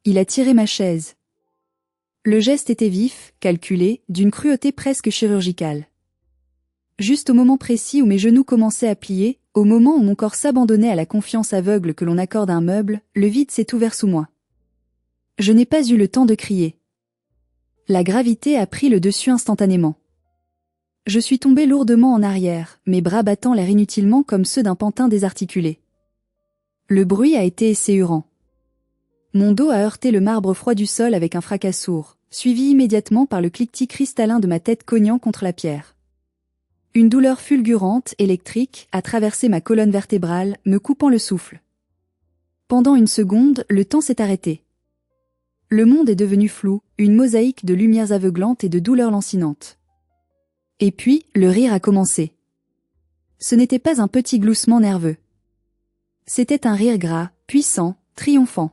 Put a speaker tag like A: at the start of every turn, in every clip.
A: il a tiré ma chaise. Le geste était vif, calculé, d'une cruauté presque chirurgicale. Juste au moment précis où mes genoux commençaient à plier, au moment où mon corps s'abandonnait à la confiance aveugle que l'on accorde à un meuble, le vide s'est ouvert sous moi. Je n'ai pas eu le temps de crier. La gravité a pris le dessus instantanément. Je suis tombé lourdement en arrière, mes bras battant l'air inutilement comme ceux d'un pantin désarticulé. Le bruit a été esséurant. Mon dos a heurté le marbre froid du sol avec un fracas sourd, suivi immédiatement par le cliquetis cristallin de ma tête cognant contre la pierre. Une douleur fulgurante, électrique, a traversé ma colonne vertébrale, me coupant le souffle. Pendant une seconde, le temps s'est arrêté. Le monde est devenu flou, une mosaïque de lumières aveuglantes et de douleurs lancinantes. Et puis, le rire a commencé. Ce n'était pas un petit gloussement nerveux. C'était un rire gras, puissant, triomphant.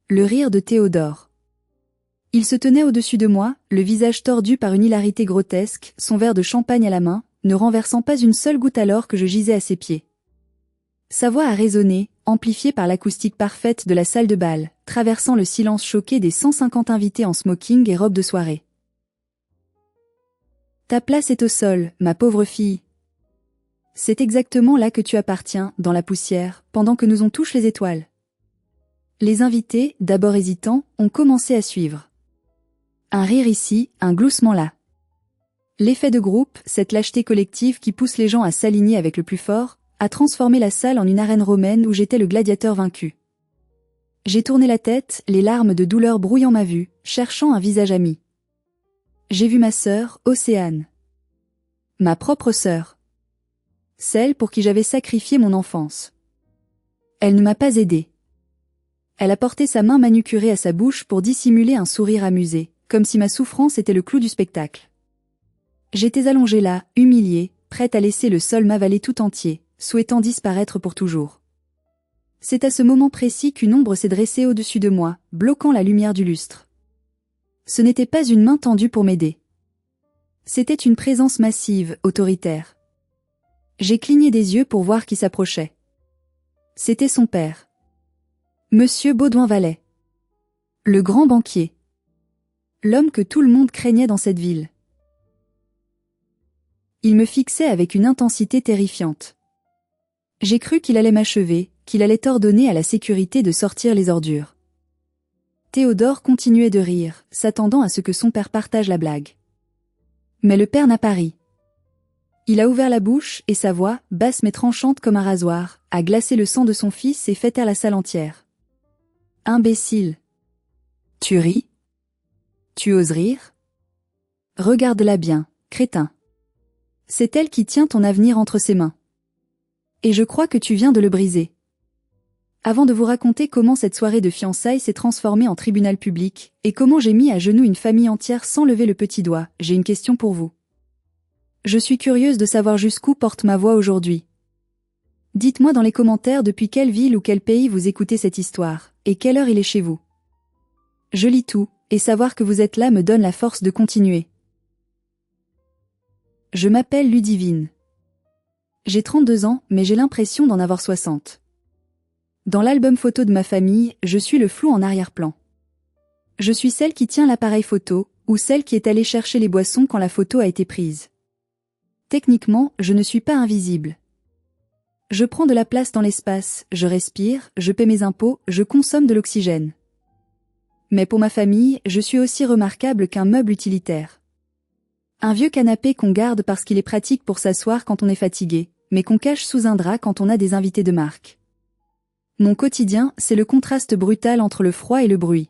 A: Le rire de Théodore. Il se tenait au-dessus de moi, le visage tordu par une hilarité grotesque, son verre de champagne à la main, ne renversant pas une seule goutte alors que je gisais à ses pieds. Sa voix a résonné, amplifiée par l'acoustique parfaite de la salle de bal, traversant le silence choqué des 150 invités en smoking et robe de soirée. Ta place est au sol, ma pauvre fille. C'est exactement là que tu appartiens, dans la poussière, pendant que nous on touche les étoiles. Les invités, d'abord hésitants, ont commencé à suivre. Un rire ici, un gloussement là. L'effet de groupe, cette lâcheté collective qui pousse les gens à s'aligner avec le plus fort, a transformé la salle en une arène romaine où j'étais le gladiateur vaincu. J'ai tourné la tête, les larmes de douleur brouillant ma vue, cherchant un visage ami. J'ai vu ma sœur, Océane. Ma propre sœur. Celle pour qui j'avais sacrifié mon enfance. Elle ne m'a pas aidé. Elle a porté sa main manucurée à sa bouche pour dissimuler un sourire amusé, comme si ma souffrance était le clou du spectacle. J'étais allongée là, humiliée, prête à laisser le sol m'avaler tout entier, souhaitant disparaître pour toujours. C'est à ce moment précis qu'une ombre s'est dressée au-dessus de moi, bloquant la lumière du lustre. Ce n'était pas une main tendue pour m'aider. C'était une présence massive, autoritaire. J'ai cligné des yeux pour voir qui s'approchait. C'était son père. Monsieur Baudouin-Vallet. Le grand banquier. L'homme que tout le monde craignait dans cette ville. Il me fixait avec une intensité terrifiante. J'ai cru qu'il allait m'achever, qu'il allait ordonner à la sécurité de sortir les ordures. Théodore continuait de rire, s'attendant à ce que son père partage la blague. Mais le père n'a pas ri. Il a ouvert la bouche et sa voix, basse mais tranchante comme un rasoir, a glacé le sang de son fils et fait taire la salle entière. Imbécile. Tu ris? Tu oses rire? Regarde-la bien, crétin. C'est elle qui tient ton avenir entre ses mains. Et je crois que tu viens de le briser. Avant de vous raconter comment cette soirée de fiançailles s'est transformée en tribunal public, et comment j'ai mis à genoux une famille entière sans lever le petit doigt, j'ai une question pour vous. Je suis curieuse de savoir jusqu'où porte ma voix aujourd'hui. Dites-moi dans les commentaires depuis quelle ville ou quel pays vous écoutez cette histoire, et quelle heure il est chez vous. Je lis tout, et savoir que vous êtes là me donne la force de continuer. Je m'appelle Ludivine. J'ai 32 ans, mais j'ai l'impression d'en avoir 60. Dans l'album photo de ma famille, je suis le flou en arrière-plan. Je suis celle qui tient l'appareil photo, ou celle qui est allée chercher les boissons quand la photo a été prise. Techniquement, je ne suis pas invisible. Je prends de la place dans l'espace, je respire, je paie mes impôts, je consomme de l'oxygène. Mais pour ma famille, je suis aussi remarquable qu'un meuble utilitaire. Un vieux canapé qu'on garde parce qu'il est pratique pour s'asseoir quand on est fatigué, mais qu'on cache sous un drap quand on a des invités de marque. Mon quotidien, c'est le contraste brutal entre le froid et le bruit.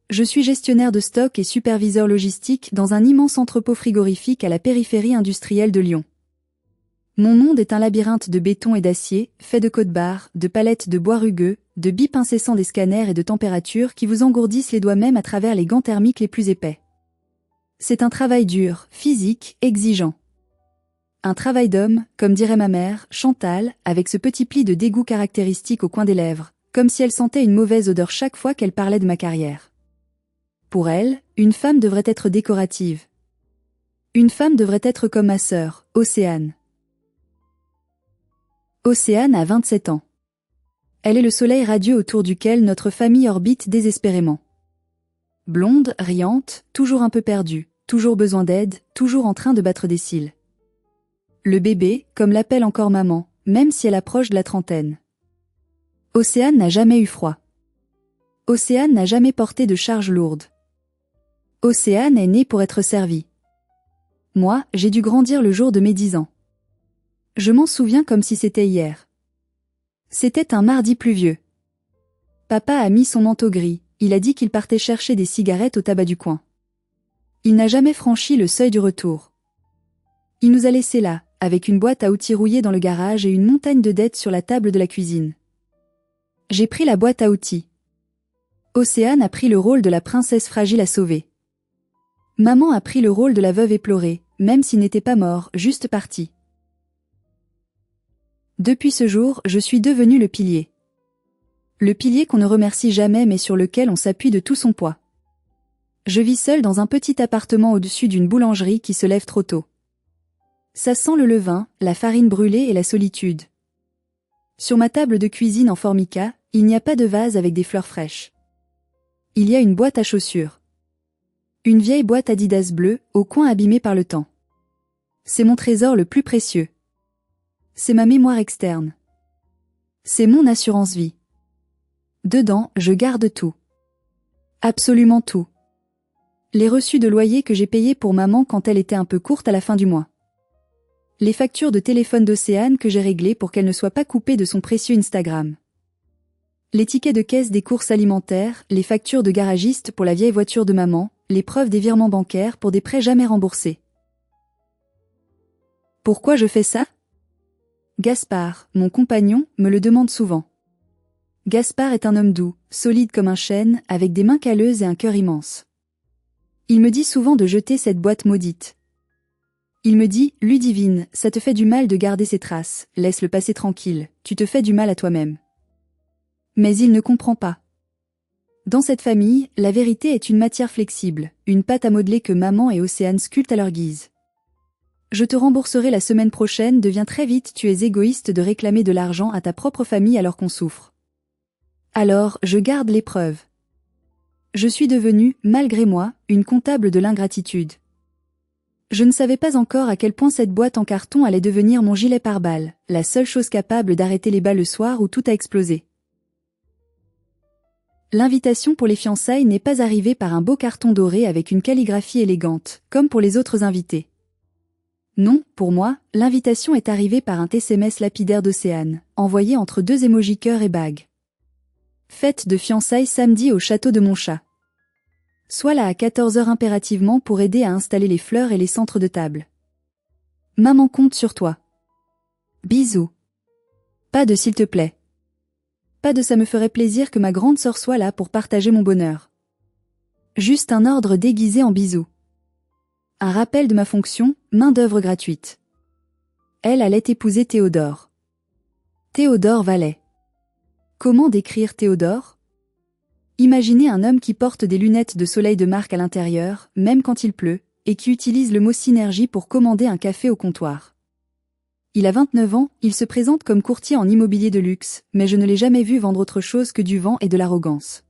A: Je suis gestionnaire de stock et superviseur logistique dans un immense entrepôt frigorifique à la périphérie industrielle de Lyon. Mon monde est un labyrinthe de béton et d'acier, fait de codes-barres, de palettes de bois rugueux, de bips incessants des scanners et de températures qui vous engourdissent les doigts même à travers les gants thermiques les plus épais. C'est un travail dur, physique, exigeant. Un travail d'homme, comme dirait ma mère, Chantal, avec ce petit pli de dégoût caractéristique au coin des lèvres, comme si elle sentait une mauvaise odeur chaque fois qu'elle parlait de ma carrière. Pour elle, une femme devrait être décorative. Une femme devrait être comme ma sœur, Océane. Océane a 27 ans. Elle est le soleil radieux autour duquel notre famille orbite désespérément. Blonde, riante, toujours un peu perdue, toujours besoin d'aide, toujours en train de battre des cils. Le bébé, comme l'appelle encore maman, même si elle approche de la trentaine. Océane n'a jamais eu froid. Océane n'a jamais porté de charge lourde. Océane est née pour être servie. Moi, j'ai dû grandir le jour de mes 10 ans. Je m'en souviens comme si c'était hier. C'était un mardi pluvieux. Papa a mis son manteau gris, il a dit qu'il partait chercher des cigarettes au tabac du coin. Il n'a jamais franchi le seuil du retour. Il nous a laissés là, avec une boîte à outils rouillée dans le garage et une montagne de dettes sur la table de la cuisine. J'ai pris la boîte à outils. Océane a pris le rôle de la princesse fragile à sauver. Maman a pris le rôle de la veuve éplorée, même s'il n'était pas mort, juste parti. Depuis ce jour, je suis devenu le pilier. Le pilier qu'on ne remercie jamais mais sur lequel on s'appuie de tout son poids. Je vis seul dans un petit appartement au-dessus d'une boulangerie qui se lève trop tôt. Ça sent le levain, la farine brûlée et la solitude. Sur ma table de cuisine en formica, il n'y a pas de vase avec des fleurs fraîches. Il y a une boîte à chaussures. Une vieille boîte Adidas bleue, au coin abîmée par le temps. C'est mon trésor le plus précieux. C'est ma mémoire externe. C'est mon assurance vie. Dedans, je garde tout. Absolument tout. Les reçus de loyer que j'ai payés pour maman quand elle était un peu courte à la fin du mois. Les factures de téléphone d'Océane que j'ai réglées pour qu'elle ne soit pas coupée de son précieux Instagram. Les tickets de caisse des courses alimentaires, les factures de garagiste pour la vieille voiture de maman, les preuves des virements bancaires pour des prêts jamais remboursés. Pourquoi je fais ça? Gaspard, mon compagnon, me le demande souvent. Gaspard est un homme doux, solide comme un chêne, avec des mains calleuses et un cœur immense. Il me dit souvent de jeter cette boîte maudite. Il me dit, Ludivine, ça te fait du mal de garder ces traces, laisse-le passer tranquille, tu te fais du mal à toi-même. Mais il ne comprend pas. Dans cette famille, la vérité est une matière flexible, une pâte à modeler que maman et Océane sculptent à leur guise. Je te rembourserai la semaine prochaine devient très vite tu es égoïste de réclamer de l'argent à ta propre famille alors qu'on souffre. Alors, je garde les preuves. Je suis devenue, malgré moi, une comptable de l'ingratitude. Je ne savais pas encore à quel point cette boîte en carton allait devenir mon gilet pare-balles, la seule chose capable d'arrêter les balles le soir où tout a explosé. L'invitation pour les fiançailles n'est pas arrivée par un beau carton doré avec une calligraphie élégante, comme pour les autres invités. Non, pour moi, l'invitation est arrivée par un SMS lapidaire d'Océane, envoyé entre 2 émojis cœur et bague. Fête de fiançailles samedi au château de Montchat. Sois là à 14h impérativement pour aider à installer les fleurs et les centres de table. Maman compte sur toi. Bisous. Pas de s'il te plaît. Pas de ça me ferait plaisir que ma grande sœur soit là pour partager mon bonheur. Juste un ordre déguisé en bisous. Un rappel de ma fonction, main-d'œuvre gratuite. Elle allait épouser Théodore. Théodore Vallet. Comment décrire Théodore? Imaginez un homme qui porte des lunettes de soleil de marque à l'intérieur, même quand il pleut, et qui utilise le mot synergie pour commander un café au comptoir. Il a 29 ans, il se présente comme courtier en immobilier de luxe, mais je ne l'ai jamais vu vendre autre chose que du vent et de l'arrogance.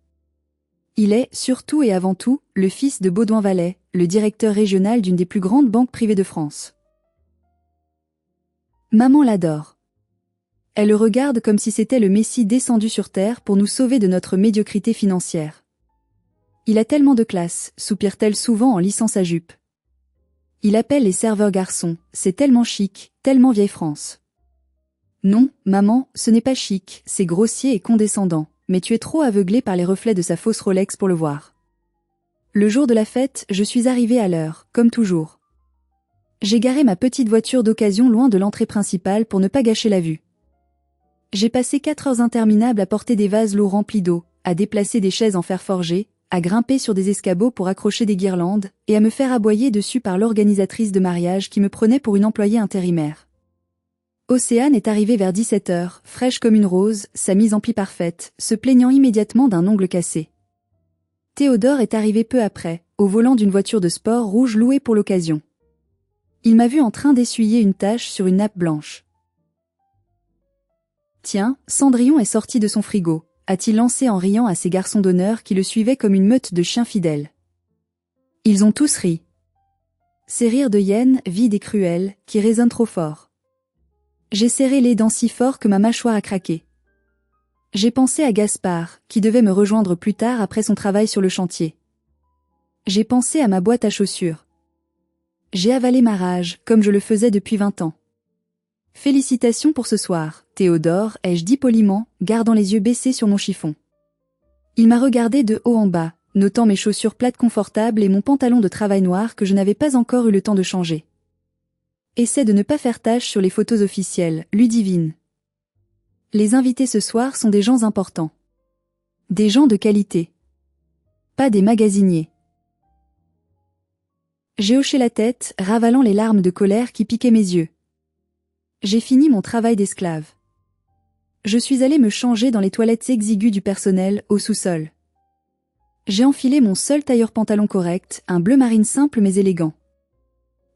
A: Il est, surtout et avant tout, le fils de Baudouin Vallet, le directeur régional d'une des plus grandes banques privées de France. Maman l'adore. Elle le regarde comme si c'était le Messie descendu sur terre pour nous sauver de notre médiocrité financière. Il a tellement de classe, soupire-t-elle souvent en lissant sa jupe. Il appelle les serveurs garçons, c'est tellement chic, tellement vieille France. Non, maman, ce n'est pas chic, c'est grossier et condescendant, mais tu es trop aveuglée par les reflets de sa fausse Rolex pour le voir. Le jour de la fête, je suis arrivée à l'heure, comme toujours. J'ai garé ma petite voiture d'occasion loin de l'entrée principale pour ne pas gâcher la vue. J'ai passé 4 heures interminables à porter des vases lourds remplis d'eau, à déplacer des chaises en fer forgé, à grimper sur des escabeaux pour accrocher des guirlandes, et à me faire aboyer dessus par l'organisatrice de mariage qui me prenait pour une employée intérimaire. Océane est arrivée vers 17 heures, fraîche comme une rose, sa mise en pli parfaite, se plaignant immédiatement d'un ongle cassé. Théodore est arrivé peu après, au volant d'une voiture de sport rouge louée pour l'occasion. Il m'a vu en train d'essuyer une tache sur une nappe blanche. Tiens, Cendrillon est sorti de son frigo, a-t-il lancé en riant à ses garçons d'honneur qui le suivaient comme une meute de chiens fidèles. Ils ont tous ri. Ces rires de hyène, vides et cruels, qui résonnent trop fort. J'ai serré les dents si fort que ma mâchoire a craqué. J'ai pensé à Gaspard, qui devait me rejoindre plus tard après son travail sur le chantier. J'ai pensé à ma boîte à chaussures. J'ai avalé ma rage, comme je le faisais depuis 20 ans. Félicitations pour ce soir, Théodore, ai-je dit poliment, gardant les yeux baissés sur mon chiffon. Il m'a regardé de haut en bas, notant mes chaussures plates confortables et mon pantalon de travail noir que je n'avais pas encore eu le temps de changer. Essaie de ne pas faire tache sur les photos officielles, Ludivine. Les invités ce soir sont des gens importants. Des gens de qualité. Pas des magasiniers. J'ai hoché la tête, ravalant les larmes de colère qui piquaient mes yeux. J'ai fini mon travail d'esclave. Je suis allé me changer dans les toilettes exiguës du personnel, au sous-sol. J'ai enfilé mon seul tailleur pantalon correct, un bleu marine simple mais élégant.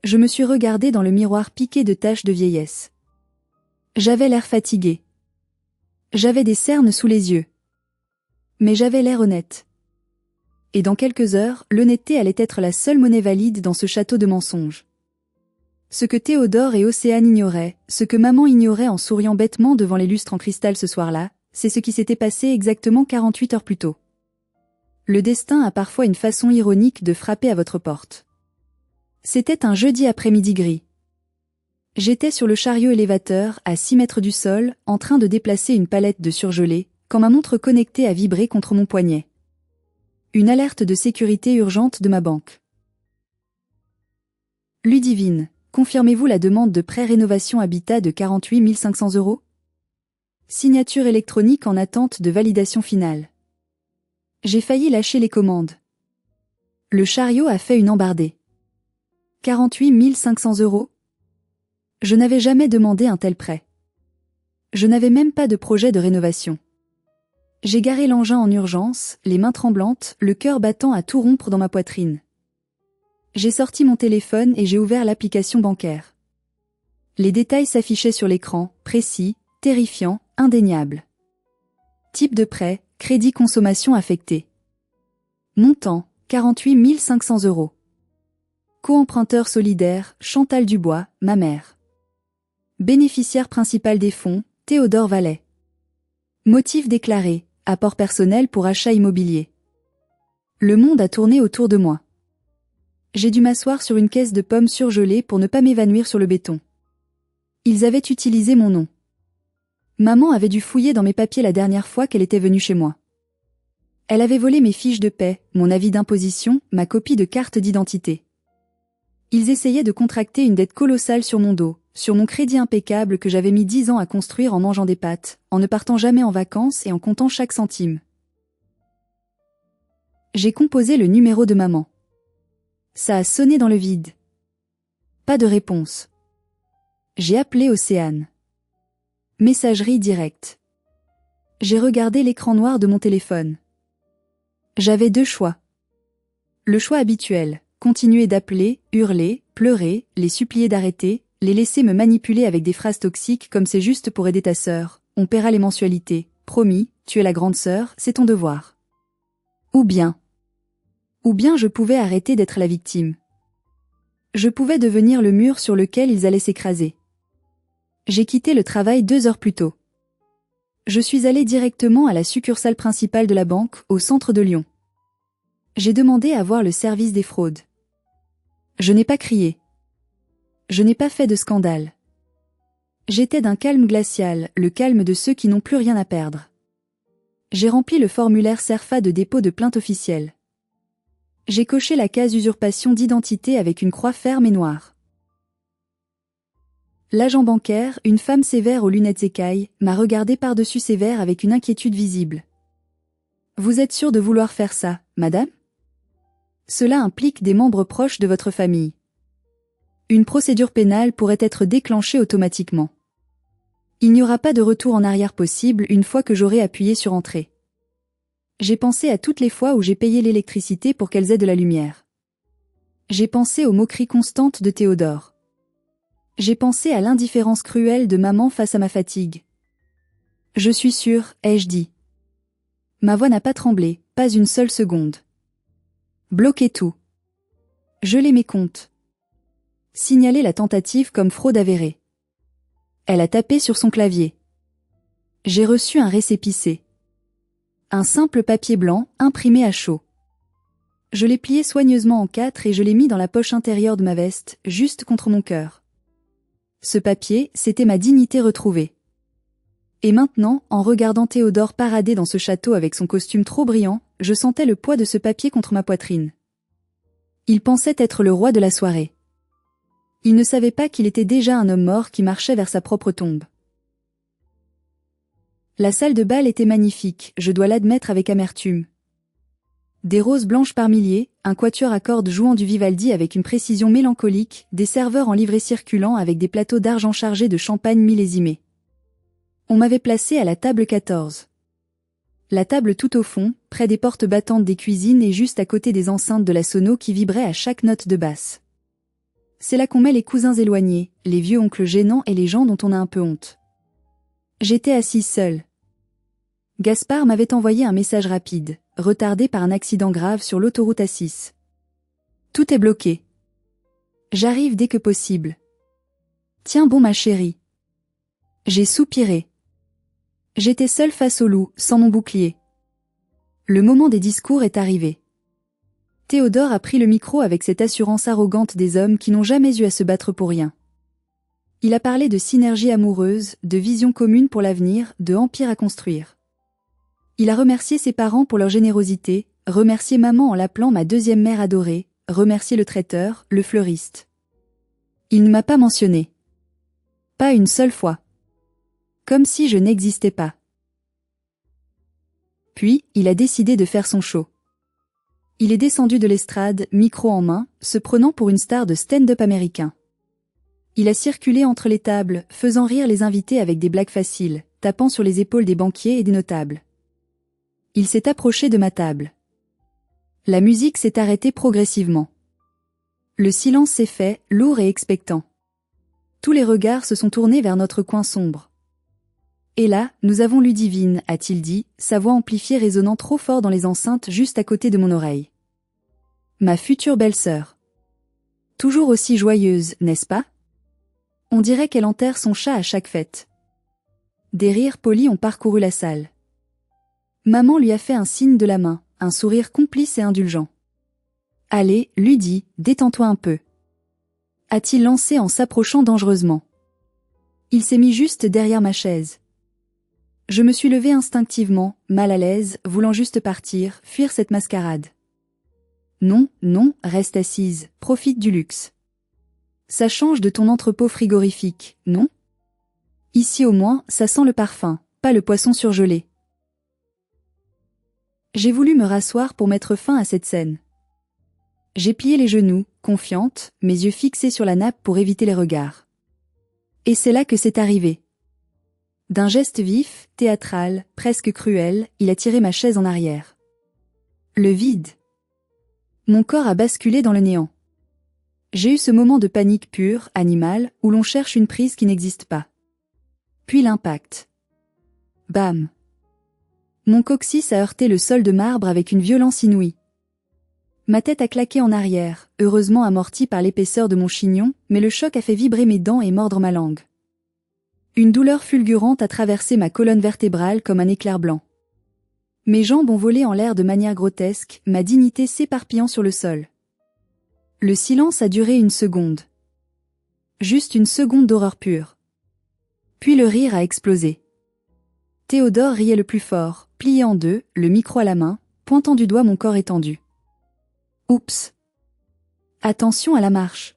A: Je me suis regardé dans le miroir piqué de taches de vieillesse. J'avais l'air fatigué. J'avais des cernes sous les yeux. Mais j'avais l'air honnête. Et dans quelques heures, l'honnêteté allait être la seule monnaie valide dans ce château de mensonges. Ce que Théodore et Océane ignoraient, ce que maman ignorait en souriant bêtement devant les lustres en cristal ce soir-là, c'est ce qui s'était passé exactement 48 heures plus tôt. Le destin a parfois une façon ironique de frapper à votre porte. C'était un jeudi après-midi gris. J'étais sur le chariot élévateur, à 6 mètres du sol, en train de déplacer une palette de surgelés, quand ma montre connectée a vibré contre mon poignet. Une alerte de sécurité urgente de ma banque. Ludivine, confirmez-vous la demande de prêt rénovation habitat de 48 500 €? Signature électronique en attente de validation finale. J'ai failli lâcher les commandes. Le chariot a fait une embardée. 48 500 €? Je n'avais jamais demandé un tel prêt. Je n'avais même pas de projet de rénovation. J'ai garé l'engin en urgence, les mains tremblantes, le cœur battant à tout rompre dans ma poitrine. J'ai sorti mon téléphone et j'ai ouvert l'application bancaire. Les détails s'affichaient sur l'écran, précis, terrifiants, indéniables. Type de prêt, crédit consommation affecté. Montant, 48 500 €. Co-emprunteur solidaire, Chantal Dubois, ma mère. Bénéficiaire principal des fonds, Théodore Vallet. Motif déclaré, apport personnel pour achat immobilier. Le monde a tourné autour de moi. J'ai dû m'asseoir sur une caisse de pommes surgelées pour ne pas m'évanouir sur le béton. Ils avaient utilisé mon nom. Maman avait dû fouiller dans mes papiers la dernière fois qu'elle était venue chez moi. Elle avait volé mes fiches de paie, mon avis d'imposition, ma copie de carte d'identité. Ils essayaient de contracter une dette colossale sur mon dos, sur mon crédit impeccable que j'avais mis 10 ans à construire en mangeant des pâtes, en ne partant jamais en vacances et en comptant chaque centime. J'ai composé le numéro de maman. Ça a sonné dans le vide. Pas de réponse. J'ai appelé Océane. Messagerie directe. J'ai regardé l'écran noir de mon téléphone. J'avais 2 choix. Le choix habituel, continuer d'appeler, hurler, pleurer, les supplier d'arrêter, les laisser me manipuler avec des phrases toxiques comme c'est juste pour aider ta sœur, on paiera les mensualités, promis, tu es la grande sœur, c'est ton devoir. Ou bien je pouvais arrêter d'être la victime. Je pouvais devenir le mur sur lequel ils allaient s'écraser. J'ai quitté le travail 2 heures plus tôt. Je suis allé directement à la succursale principale de la banque, au centre de Lyon. J'ai demandé à voir le service des fraudes. Je n'ai pas crié. Je n'ai pas fait de scandale. J'étais d'un calme glacial, le calme de ceux qui n'ont plus rien à perdre. J'ai rempli le formulaire CERFA de dépôt de plainte officielle. J'ai coché la case usurpation d'identité avec une croix ferme et noire. L'agent bancaire, une femme sévère aux lunettes écailles, m'a regardé par-dessus ses verres avec une inquiétude visible. « Vous êtes sûre de vouloir faire ça, madame ? Cela implique des membres proches de votre famille. Une procédure pénale pourrait être déclenchée automatiquement. Il n'y aura pas de retour en arrière possible une fois que j'aurai appuyé sur Entrée. J'ai pensé à toutes les fois où j'ai payé l'électricité pour qu'elles aient de la lumière. J'ai pensé aux moqueries constantes de Théodore. J'ai pensé à l'indifférence cruelle de maman face à ma fatigue. Je suis sûre, ai-je dit. Ma voix n'a pas tremblé, pas une seule seconde. Bloquer tout. Geler mes comptes. Signaler la tentative comme fraude avérée. Elle a tapé sur son clavier. J'ai reçu un récépissé. Un simple papier blanc, imprimé à chaud. Je l'ai plié soigneusement en 4 et je l'ai mis dans la poche intérieure de ma veste, juste contre mon cœur. Ce papier, c'était ma dignité retrouvée. Et maintenant, en regardant Théodore parader dans ce château avec son costume trop brillant, je sentais le poids de ce papier contre ma poitrine. Il pensait être le roi de la soirée. Il ne savait pas qu'il était déjà un homme mort qui marchait vers sa propre tombe. La salle de bal était magnifique, je dois l'admettre avec amertume. Des roses blanches par milliers, un quatuor à cordes jouant du Vivaldi avec une précision mélancolique, des serveurs en livrée circulant avec des plateaux d'argent chargés de champagne millésimé. On m'avait placé à la table 14. La table tout au fond, près des portes battantes des cuisines et juste à côté des enceintes de la sono qui vibraient à chaque note de basse. C'est là qu'on met les cousins éloignés, les vieux oncles gênants et les gens dont on a un peu honte. J'étais assise seule. Gaspard m'avait envoyé un message rapide, retardé par un accident grave sur l'autoroute A6. Tout est bloqué. J'arrive dès que possible. Tiens bon ma chérie. J'ai soupiré. J'étais seule face au loup, sans mon bouclier. Le moment des discours est arrivé. Théodore a pris le micro avec cette assurance arrogante des hommes qui n'ont jamais eu à se battre pour rien. Il a parlé de synergie amoureuse, de vision commune pour l'avenir, de empire à construire. Il a remercié ses parents pour leur générosité, remercié maman en l'appelant ma deuxième mère adorée, remercié le traiteur, le fleuriste. Il ne m'a pas mentionné. Pas une seule fois. Comme si je n'existais pas. Puis, il a décidé de faire son show. Il est descendu de l'estrade, micro en main, se prenant pour une star de stand-up américain. Il a circulé entre les tables, faisant rire les invités avec des blagues faciles, tapant sur les épaules des banquiers et des notables. Il s'est approché de ma table. La musique s'est arrêtée progressivement. Le silence s'est fait, lourd et expectant. Tous les regards se sont tournés vers notre coin sombre. Et là, nous avons Ludivine, a-t-il dit, sa voix amplifiée résonnant trop fort dans les enceintes juste à côté de mon oreille. Ma future belle-sœur. Toujours aussi joyeuse, n'est-ce pas? On dirait qu'elle enterre son chat à chaque fête. Des rires polis ont parcouru la salle. Maman lui a fait un signe de la main, un sourire complice et indulgent. Allez, Ludie, détends-toi un peu. A-t-il lancé en s'approchant dangereusement. Il s'est mis juste derrière ma chaise. Je me suis levée instinctivement, mal à l'aise, voulant juste partir, fuir cette mascarade. Non, non, reste assise, profite du luxe. Ça change de ton entrepôt frigorifique, non? Ici au moins, ça sent le parfum, pas le poisson surgelé. J'ai voulu me rasseoir pour mettre fin à cette scène. J'ai plié les genoux, confiante, mes yeux fixés sur la nappe pour éviter les regards. Et c'est là que c'est arrivé. D'un geste vif, théâtral, presque cruel, il a tiré ma chaise en arrière. Le vide. Mon corps a basculé dans le néant. J'ai eu ce moment de panique pure, animale, où l'on cherche une prise qui n'existe pas. Puis l'impact. Bam. Mon coccyx a heurté le sol de marbre avec une violence inouïe. Ma tête a claqué en arrière, heureusement amortie par l'épaisseur de mon chignon, mais le choc a fait vibrer mes dents et mordre ma langue. Une douleur fulgurante a traversé ma colonne vertébrale comme un éclair blanc. Mes jambes ont volé en l'air de manière grotesque, ma dignité s'éparpillant sur le sol. Le silence a duré une seconde. Juste une seconde d'horreur pure. Puis le rire a explosé. Théodore riait le plus fort, plié en deux, le micro à la main, pointant du doigt mon corps étendu. Oups. Attention à la marche.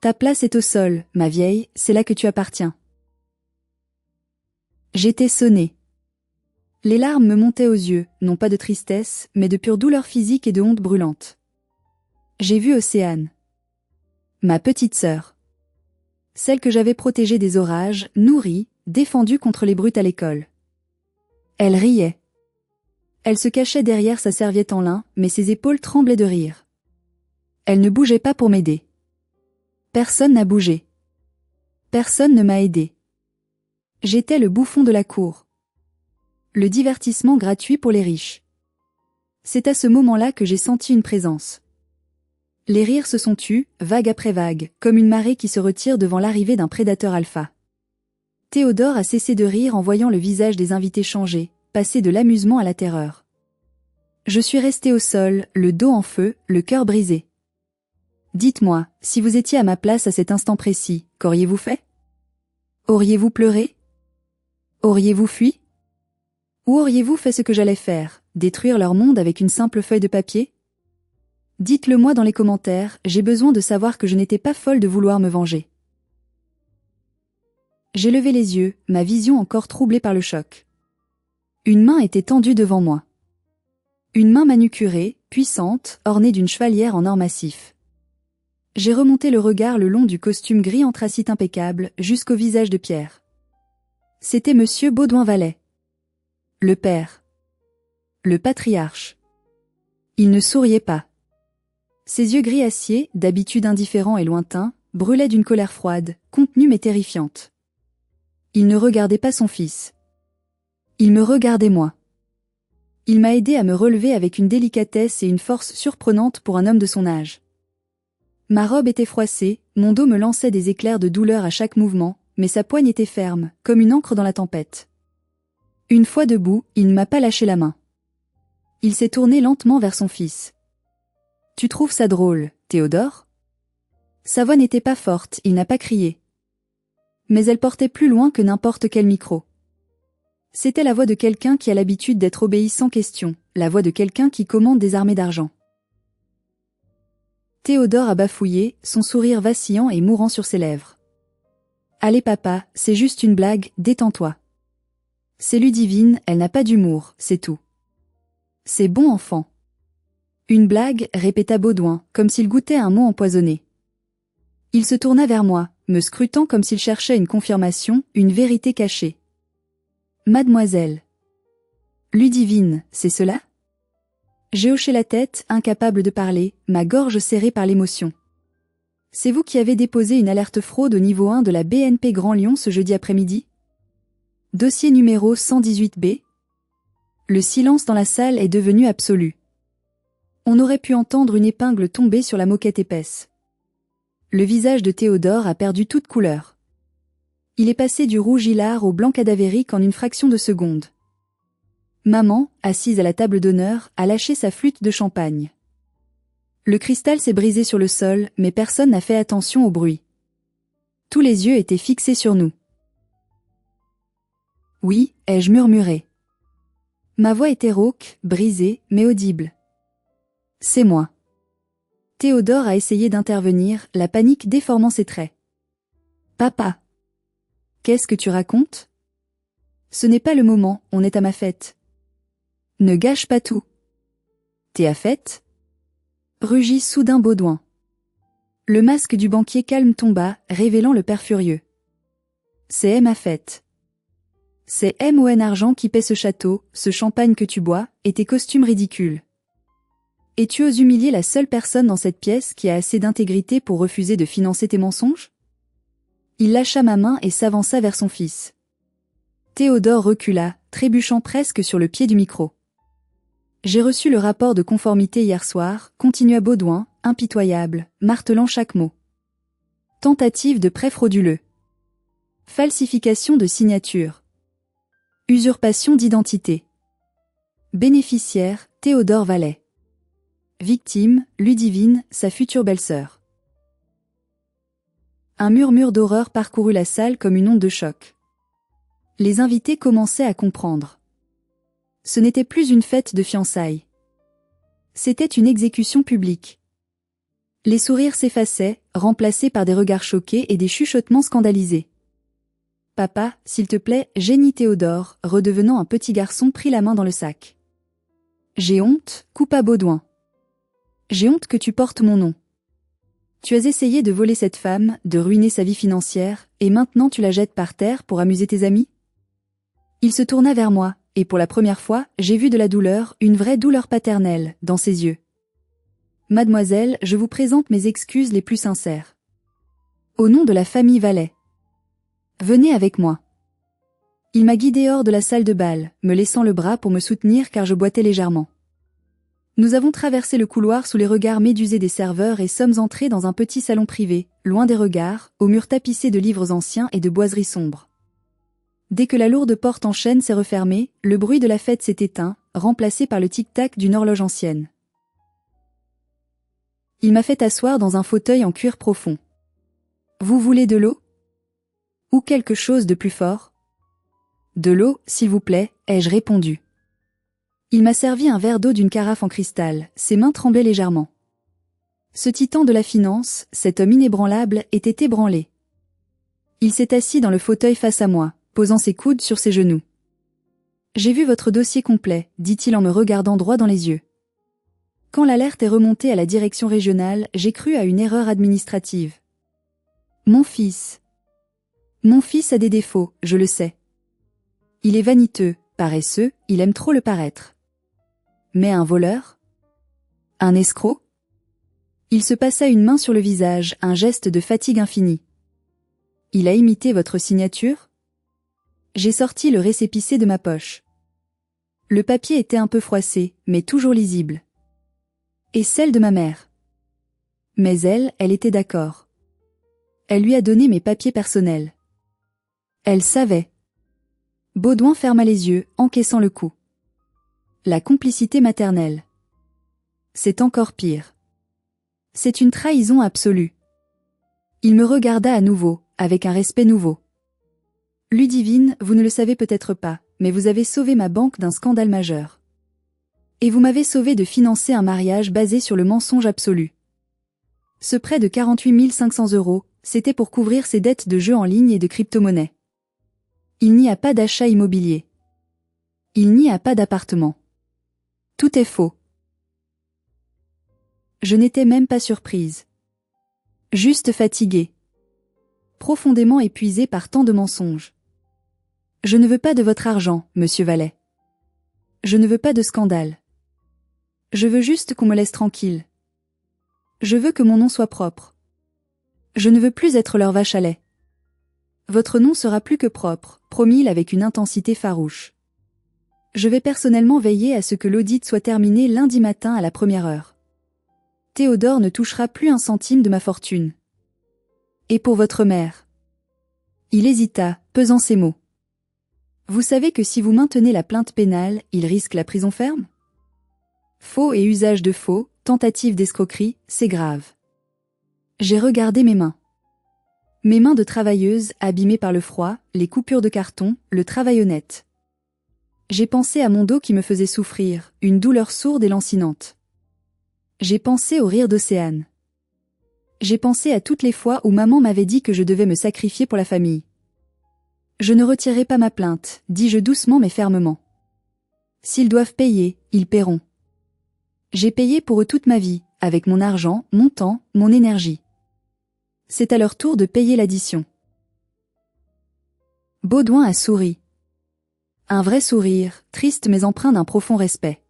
A: Ta place est au sol, ma vieille, c'est là que tu appartiens. J'étais sonnée. Les larmes me montaient aux yeux, non pas de tristesse, mais de pure douleur physique et de honte brûlante. J'ai vu Océane. Ma petite sœur. Celle que j'avais protégée des orages, nourrie, défendue contre les brutes à l'école. Elle riait. Elle se cachait derrière sa serviette en lin, mais ses épaules tremblaient de rire. Elle ne bougeait pas pour m'aider. Personne n'a bougé. Personne ne m'a aidé. J'étais le bouffon de la cour. le divertissement gratuit pour les riches. C'est à ce moment-là que j'ai senti une présence. Les rires se sont tus, vague après vague, comme une marée qui se retire devant l'arrivée d'un prédateur alpha. Théodore a cessé de rire en voyant le visage des invités changer, passer de l'amusement à la terreur. Je suis resté au sol, le dos en feu, le cœur brisé. Dites-moi, si vous étiez à ma place à cet instant précis, qu'auriez-vous fait? Auriez-vous pleuré? Auriez-vous fui? Ou auriez-vous fait ce que j'allais faire, détruire leur monde avec une simple feuille de papier? Dites-le moi dans les commentaires, j'ai besoin de savoir que je n'étais pas folle de vouloir me venger. J'ai levé les yeux, ma vision encore troublée par le choc. Une main était tendue devant moi. Une main manucurée, puissante, ornée d'une chevalière en or massif. J'ai remonté le regard le long du costume gris anthracite impeccable, jusqu'au visage de Pierre. C'était Monsieur Baudouin-Vallet. Le père. Le patriarche. Il ne souriait pas. Ses yeux gris acier, d'habitude indifférents et lointains, brûlaient d'une colère froide, contenue mais terrifiante. Il ne regardait pas son fils. Il me regardait moi. Il m'a aidé à me relever avec une délicatesse et une force surprenantes pour un homme de son âge. Ma robe était froissée, mon dos me lançait des éclairs de douleur à chaque mouvement, mais sa poigne était ferme, comme une ancre dans la tempête. Une fois debout, il ne m'a pas lâché la main. Il s'est tourné lentement vers son fils. « Tu trouves ça drôle, Théodore ?» Sa voix n'était pas forte, il n'a pas crié. Mais elle portait plus loin que n'importe quel micro. C'était la voix de quelqu'un qui a l'habitude d'être obéi sans question, la voix de quelqu'un qui commande des armées d'argent. Théodore a bafouillé, son sourire vacillant et mourant sur ses lèvres. « Allez papa, c'est juste une blague, détends-toi. C'est Ludivine, elle n'a pas d'humour, c'est tout. C'est bon enfant. » Une blague, répéta Baudouin, comme s'il goûtait un mot empoisonné. Il se tourna vers moi, me scrutant comme s'il cherchait une confirmation, une vérité cachée. Mademoiselle. Ludivine, c'est cela? J'ai hoché la tête, incapable de parler, ma gorge serrée par l'émotion. C'est vous qui avez déposé une alerte fraude au niveau 1 de la BNP Grand Lyon ce jeudi après-midi? Dossier numéro 118B. Le silence dans la salle est devenu absolu. On aurait pu entendre une épingle tomber sur la moquette épaisse. Le visage de Théodore a perdu toute couleur. Il est passé du rouge hilar au blanc cadavérique en une fraction de seconde. Maman, assise à la table d'honneur, a lâché sa flûte de champagne. Le cristal s'est brisé sur le sol, mais personne n'a fait attention au bruit. Tous les yeux étaient fixés sur nous. Oui, ai-je murmuré. Ma voix était rauque, brisée, mais audible. C'est moi. Théodore a essayé d'intervenir, la panique déformant ses traits. Papa. Qu'est-ce que tu racontes? Ce n'est pas le moment, on est à ma fête. Ne gâche pas tout. T'es à fête? Rugit soudain Baudouin. Le masque du banquier calme tomba, révélant le père furieux. C'est ma fête. C'est M.O.N. argent qui paie ce château, ce champagne que tu bois, et tes costumes ridicules. Et tu oses humilier la seule personne dans cette pièce qui a assez d'intégrité pour refuser de financer tes mensonges? Il lâcha ma main et s'avança vers son fils. Théodore recula, trébuchant presque sur le pied du micro. J'ai reçu le rapport de conformité hier soir, continua Baudouin, impitoyable, martelant chaque mot. Tentative de prêt frauduleux. Falsification de signature. Usurpation d'identité. Bénéficiaire, Théodore Vallet. Victime, Ludivine, sa future belle-sœur. Un murmure d'horreur parcourut la salle comme une onde de choc. Les invités commençaient à comprendre. Ce n'était plus une fête de fiançailles. C'était une exécution publique. Les sourires s'effaçaient, remplacés par des regards choqués et des chuchotements scandalisés. Papa, s'il te plaît, gémit Théodore, redevenant un petit garçon pris la main dans le sac. J'ai honte, coupa Baudouin. J'ai honte que tu portes mon nom. Tu as essayé de voler cette femme, de ruiner sa vie financière, et maintenant tu la jettes par terre pour amuser tes amis? Il se tourna vers moi, et pour la première fois, j'ai vu de la douleur, une vraie douleur paternelle, dans ses yeux. Mademoiselle, je vous présente mes excuses les plus sincères. Au nom de la famille Vallet. Venez avec moi. Il m'a guidé hors de la salle de bal, me laissant le bras pour me soutenir car je boitais légèrement. Nous avons traversé le couloir sous les regards médusés des serveurs et sommes entrés dans un petit salon privé, loin des regards, aux murs tapissés de livres anciens et de boiseries sombres. Dès que la lourde porte en chêne s'est refermée, le bruit de la fête s'est éteint, remplacé par le tic-tac d'une horloge ancienne. Il m'a fait asseoir dans un fauteuil en cuir profond. « Vous voulez de l'eau ? Ou quelque chose de plus fort ? » « De l'eau, s'il vous plaît, ai-je répondu. Il m'a servi un verre d'eau d'une carafe en cristal, ses mains tremblaient légèrement. Ce titan de la finance, cet homme inébranlable, était ébranlé. Il s'est assis dans le fauteuil face à moi, posant ses coudes sur ses genoux. « J'ai vu votre dossier complet, dit-il en me regardant droit dans les yeux. Quand l'alerte est remontée à la direction régionale, j'ai cru à une erreur administrative. Mon fils a des défauts, je le sais. Il est vaniteux, paresseux, il aime trop le paraître. Mais un voleur ? Un escroc ? Il se passa une main sur le visage, un geste de fatigue infinie. Il a imité votre signature ? J'ai sorti le récépissé de ma poche. Le papier était un peu froissé, mais toujours lisible. Et celle de ma mère. Mais elle était d'accord. Elle lui a donné mes papiers personnels. Elle savait. Baudouin ferma les yeux, encaissant le coup. La complicité maternelle. C'est encore pire. C'est une trahison absolue. Il me regarda à nouveau, avec un respect nouveau. Ludivine, vous ne le savez peut-être pas, mais vous avez sauvé ma banque d'un scandale majeur. Et vous m'avez sauvé de financer un mariage basé sur le mensonge absolu. Ce prêt de 48 500 €, c'était pour couvrir ses dettes de jeux en ligne et de crypto-monnaies. Il n'y a pas d'achat immobilier. Il n'y a pas d'appartement. Tout est faux. Je n'étais même pas surprise. Juste fatiguée. Profondément épuisée par tant de mensonges. Je ne veux pas de votre argent, monsieur Vallet. Je ne veux pas de scandale. Je veux juste qu'on me laisse tranquille. Je veux que mon nom soit propre. Je ne veux plus être leur vache à lait. Votre nom sera plus que propre, promit-il avec une intensité farouche. Je vais personnellement veiller à ce que l'audit soit terminé lundi matin à la première heure. Théodore ne touchera plus un centime de ma fortune. Et pour votre mère ? Il hésita, pesant ses mots. Vous savez que si vous maintenez la plainte pénale, il risque la prison ferme ? Faux et usage de faux, tentative d'escroquerie, c'est grave. J'ai regardé mes mains. Mes mains de travailleuse, abîmées par le froid, les coupures de carton, le travail honnête. J'ai pensé à mon dos qui me faisait souffrir, une douleur sourde et lancinante. J'ai pensé au rire d'Océane. J'ai pensé à toutes les fois où maman m'avait dit que je devais me sacrifier pour la famille. Je ne retirerai pas ma plainte, dis-je doucement mais fermement. S'ils doivent payer, ils paieront. J'ai payé pour eux toute ma vie, avec mon argent, mon temps, mon énergie. C'est à leur tour de payer l'addition. Baudouin a souri. Un vrai sourire, triste mais empreint d'un profond respect.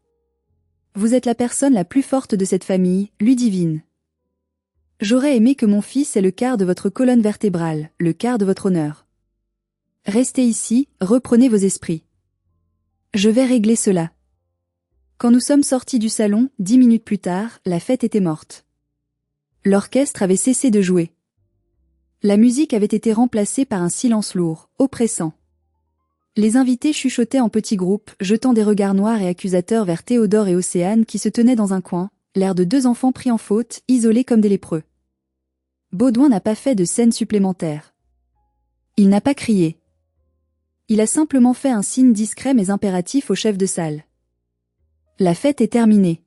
A: Vous êtes la personne la plus forte de cette famille, Ludivine. J'aurais aimé que mon fils ait le quart de votre colonne vertébrale, le quart de votre honneur. Restez ici, reprenez vos esprits. Je vais régler cela. Quand nous sommes sortis du salon, 10 minutes plus tard, la fête était morte. L'orchestre avait cessé de jouer. La musique avait été remplacée par un silence lourd, oppressant. Les invités chuchotaient en petits groupes, jetant des regards noirs et accusateurs vers Théodore et Océane qui se tenaient dans un coin, l'air de deux enfants pris en faute, isolés comme des lépreux. Baudouin n'a pas fait de scène supplémentaire. Il n'a pas crié. Il a simplement fait un signe discret mais impératif au chef de salle. La fête est terminée.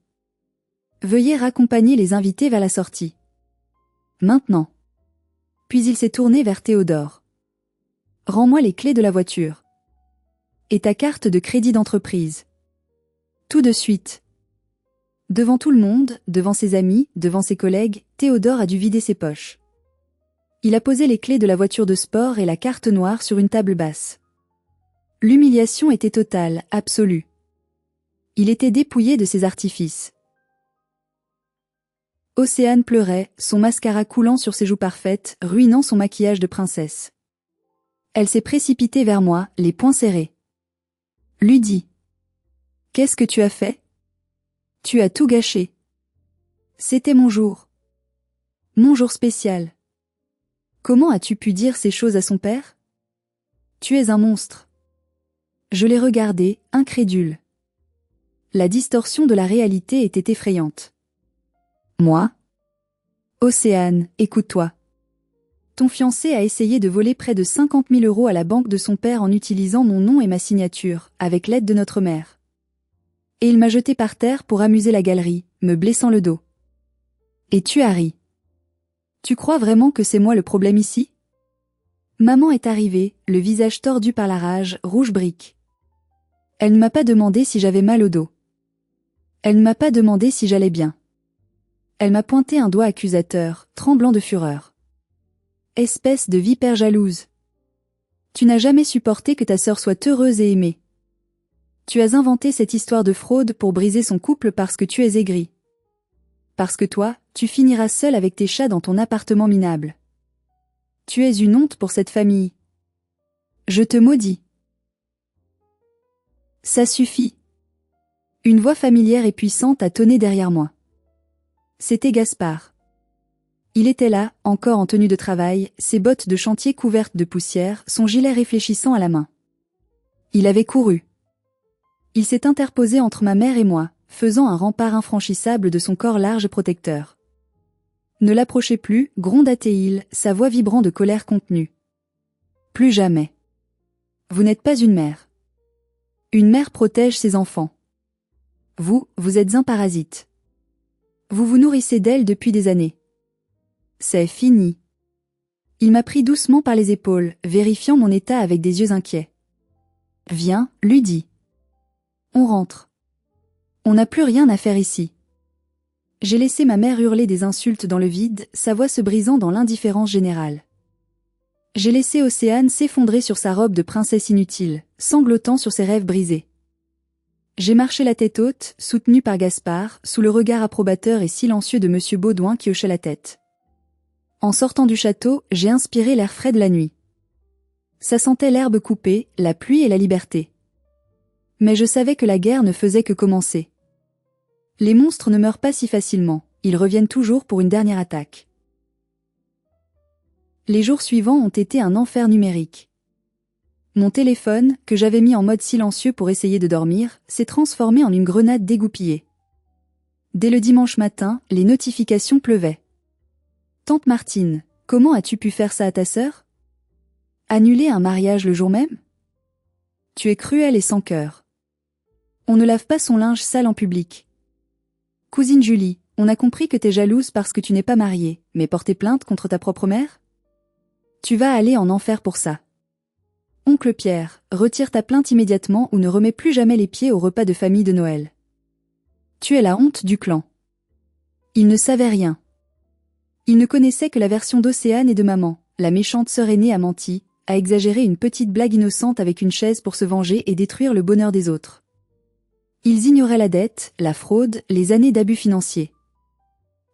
A: Veuillez raccompagner les invités vers la sortie. Maintenant. Puis il s'est tourné vers Théodore. Rends-moi les clés de la voiture. Et ta carte de crédit d'entreprise. Tout de suite. Devant tout le monde, devant ses amis, devant ses collègues, Théodore a dû vider ses poches. Il a posé les clés de la voiture de sport et la carte noire sur une table basse. L'humiliation était totale, absolue. Il était dépouillé de ses artifices. Océane pleurait, son mascara coulant sur ses joues parfaites, ruinant son maquillage de princesse. Elle s'est précipitée vers moi, les poings serrés. Ludie. Qu'est-ce que tu as fait? Tu as tout gâché. C'était mon jour. Mon jour spécial. Comment as-tu pu dire ces choses à son père? Tu es un monstre. Je l'ai regardé, incrédule. La distorsion de la réalité était effrayante. Moi? Océane, écoute-toi. Ton fiancé a essayé de voler près de 50 000 € à la banque de son père en utilisant mon nom et ma signature, avec l'aide de notre mère. Et il m'a jeté par terre pour amuser la galerie, me blessant le dos. Et tu as ri. Tu crois vraiment que c'est moi le problème ici? Maman est arrivée, le visage tordu par la rage, rouge brique. Elle ne m'a pas demandé si j'avais mal au dos. Elle ne m'a pas demandé si j'allais bien. Elle m'a pointé un doigt accusateur, tremblant de fureur. Espèce de vipère jalouse. Tu n'as jamais supporté que ta sœur soit heureuse et aimée. Tu as inventé cette histoire de fraude pour briser son couple parce que tu es aigri. Parce que toi, tu finiras seul avec tes chats dans ton appartement minable. Tu es une honte pour cette famille. Je te maudis. Ça suffit. Une voix familière et puissante a tonné derrière moi. C'était Gaspard. Il était là, encore en tenue de travail, ses bottes de chantier couvertes de poussière, son gilet réfléchissant à la main. Il avait couru. Il s'est interposé entre ma mère et moi, faisant un rempart infranchissable de son corps large protecteur. Ne l'approchez plus, gronda-t-il, sa voix vibrant de colère contenue. Plus jamais. Vous n'êtes pas une mère. Une mère protège ses enfants. Vous êtes un parasite. Vous vous nourrissez d'elle depuis des années. C'est fini. Il m'a pris doucement par les épaules, vérifiant mon état avec des yeux inquiets. Viens, Ludie. On rentre. On n'a plus rien à faire ici. J'ai laissé ma mère hurler des insultes dans le vide, sa voix se brisant dans l'indifférence générale. J'ai laissé Océane s'effondrer sur sa robe de princesse inutile, sanglotant sur ses rêves brisés. J'ai marché la tête haute, soutenu par Gaspard, sous le regard approbateur et silencieux de Monsieur Baudouin qui hochait la tête. En sortant du château, j'ai inspiré l'air frais de la nuit. Ça sentait l'herbe coupée, la pluie et la liberté. Mais je savais que la guerre ne faisait que commencer. Les monstres ne meurent pas si facilement, ils reviennent toujours pour une dernière attaque. Les jours suivants ont été un enfer numérique. Mon téléphone, que j'avais mis en mode silencieux pour essayer de dormir, s'est transformé en une grenade dégoupillée. Dès le dimanche matin, les notifications pleuvaient. Tante Martine, comment as-tu pu faire ça à ta sœur? Annuler un mariage le jour même? Tu es cruel et sans cœur. On ne lave pas son linge sale en public. Cousine Julie, on a compris que t'es jalouse parce que tu n'es pas mariée, mais porter plainte contre ta propre mère? Tu vas aller en enfer pour ça. Oncle Pierre, retire ta plainte immédiatement ou ne remets plus jamais les pieds au repas de famille de Noël. Tu es la honte du clan. Il ne savait rien. Il ne connaissait que la version d'Océane et de maman, la méchante sœur aînée a menti, a exagéré une petite blague innocente avec une chaise pour se venger et détruire le bonheur des autres. Ils ignoraient la dette, la fraude, les années d'abus financiers.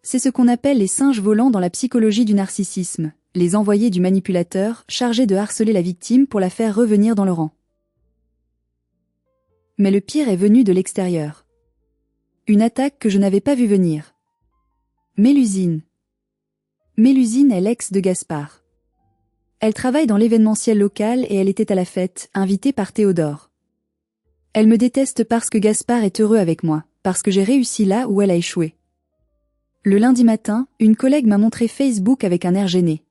A: C'est ce qu'on appelle les singes volants dans la psychologie du narcissisme, les envoyés du manipulateur chargés de harceler la victime pour la faire revenir dans le rang. Mais le pire est venu de l'extérieur. Une attaque que je n'avais pas vue venir. Mélusine. Mélusine est l'ex de Gaspard. Elle travaille dans l'événementiel local et elle était à la fête, invitée par Théodore. Elle me déteste parce que Gaspard est heureux avec moi, parce que j'ai réussi là où elle a échoué. Le lundi matin, une collègue m'a montré Facebook avec un air gêné.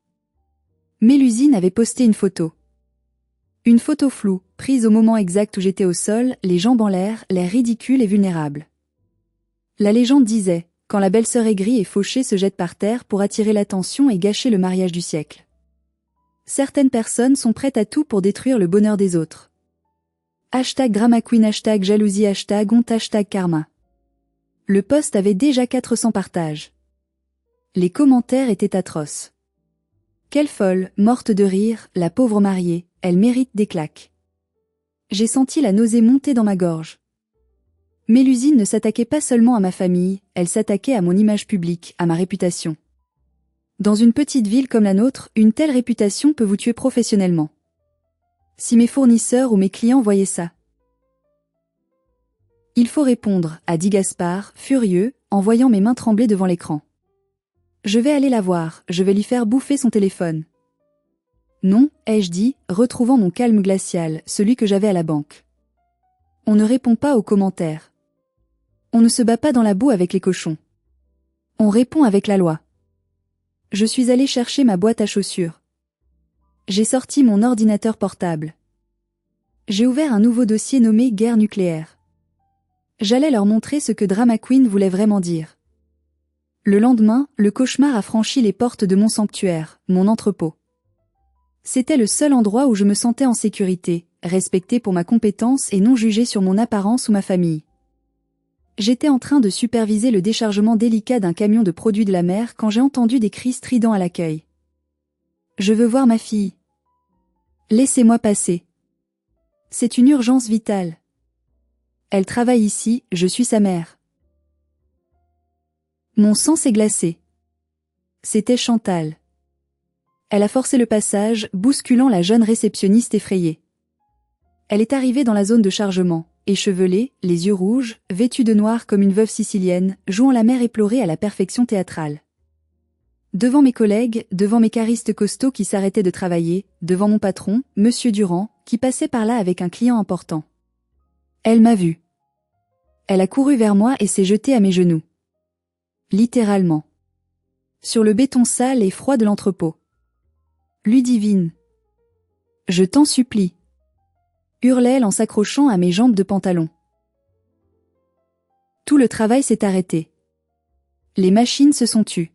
A: Mélusine avait posté une photo. Une photo floue, prise au moment exact où j'étais au sol, les jambes en l'air, l'air ridicule et vulnérable. La légende disait, quand la belle-sœur aigrie et fauchée se jette par terre pour attirer l'attention et gâcher le mariage du siècle. Certaines personnes sont prêtes à tout pour détruire le bonheur des autres. #drama queen, #jalousie, #honte, #karma. Le post avait déjà 400 partages. Les commentaires étaient atroces. Quelle folle, morte de rire, la pauvre mariée, elle mérite des claques. J'ai senti la nausée monter dans ma gorge. Mélusine ne s'attaquait pas seulement à ma famille, elle s'attaquait à mon image publique, à ma réputation. Dans une petite ville comme la nôtre, une telle réputation peut vous tuer professionnellement. Si mes fournisseurs ou mes clients voyaient ça. Il faut répondre, a dit Gaspard, furieux, en voyant mes mains trembler devant l'écran. Je vais aller la voir, je vais lui faire bouffer son téléphone. Non, ai-je dit, retrouvant mon calme glacial, celui que j'avais à la banque. On ne répond pas aux commentaires. On ne se bat pas dans la boue avec les cochons. On répond avec la loi. Je suis allé chercher ma boîte à chaussures. J'ai sorti mon ordinateur portable. J'ai ouvert un nouveau dossier nommé guerre nucléaire. J'allais leur montrer ce que Drama Queen voulait vraiment dire. Le lendemain, le cauchemar a franchi les portes de mon sanctuaire, mon entrepôt. C'était le seul endroit où je me sentais en sécurité, respecté pour ma compétence et non jugé sur mon apparence ou ma famille. J'étais en train de superviser le déchargement délicat d'un camion de produits de la mer quand j'ai entendu des cris stridents à l'accueil. Je veux voir ma fille. Laissez-moi passer. C'est une urgence vitale. Elle travaille ici, je suis sa mère. Mon sang s'est glacé. C'était Chantal. Elle a forcé le passage, bousculant la jeune réceptionniste effrayée. Elle est arrivée dans la zone de chargement, échevelée, les yeux rouges, vêtue de noir comme une veuve sicilienne, jouant la mère éplorée à la perfection théâtrale. Devant mes collègues, devant mes caristes costauds qui s'arrêtaient de travailler, devant mon patron, Monsieur Durand, qui passait par là avec un client important. Elle m'a vu. Elle a couru vers moi et s'est jetée à mes genoux. Littéralement. Sur le béton sale et froid de l'entrepôt. Ludivine. Je t'en supplie. Hurlait-elle en s'accrochant à mes jambes de pantalon. Tout le travail s'est arrêté. Les machines se sont tues.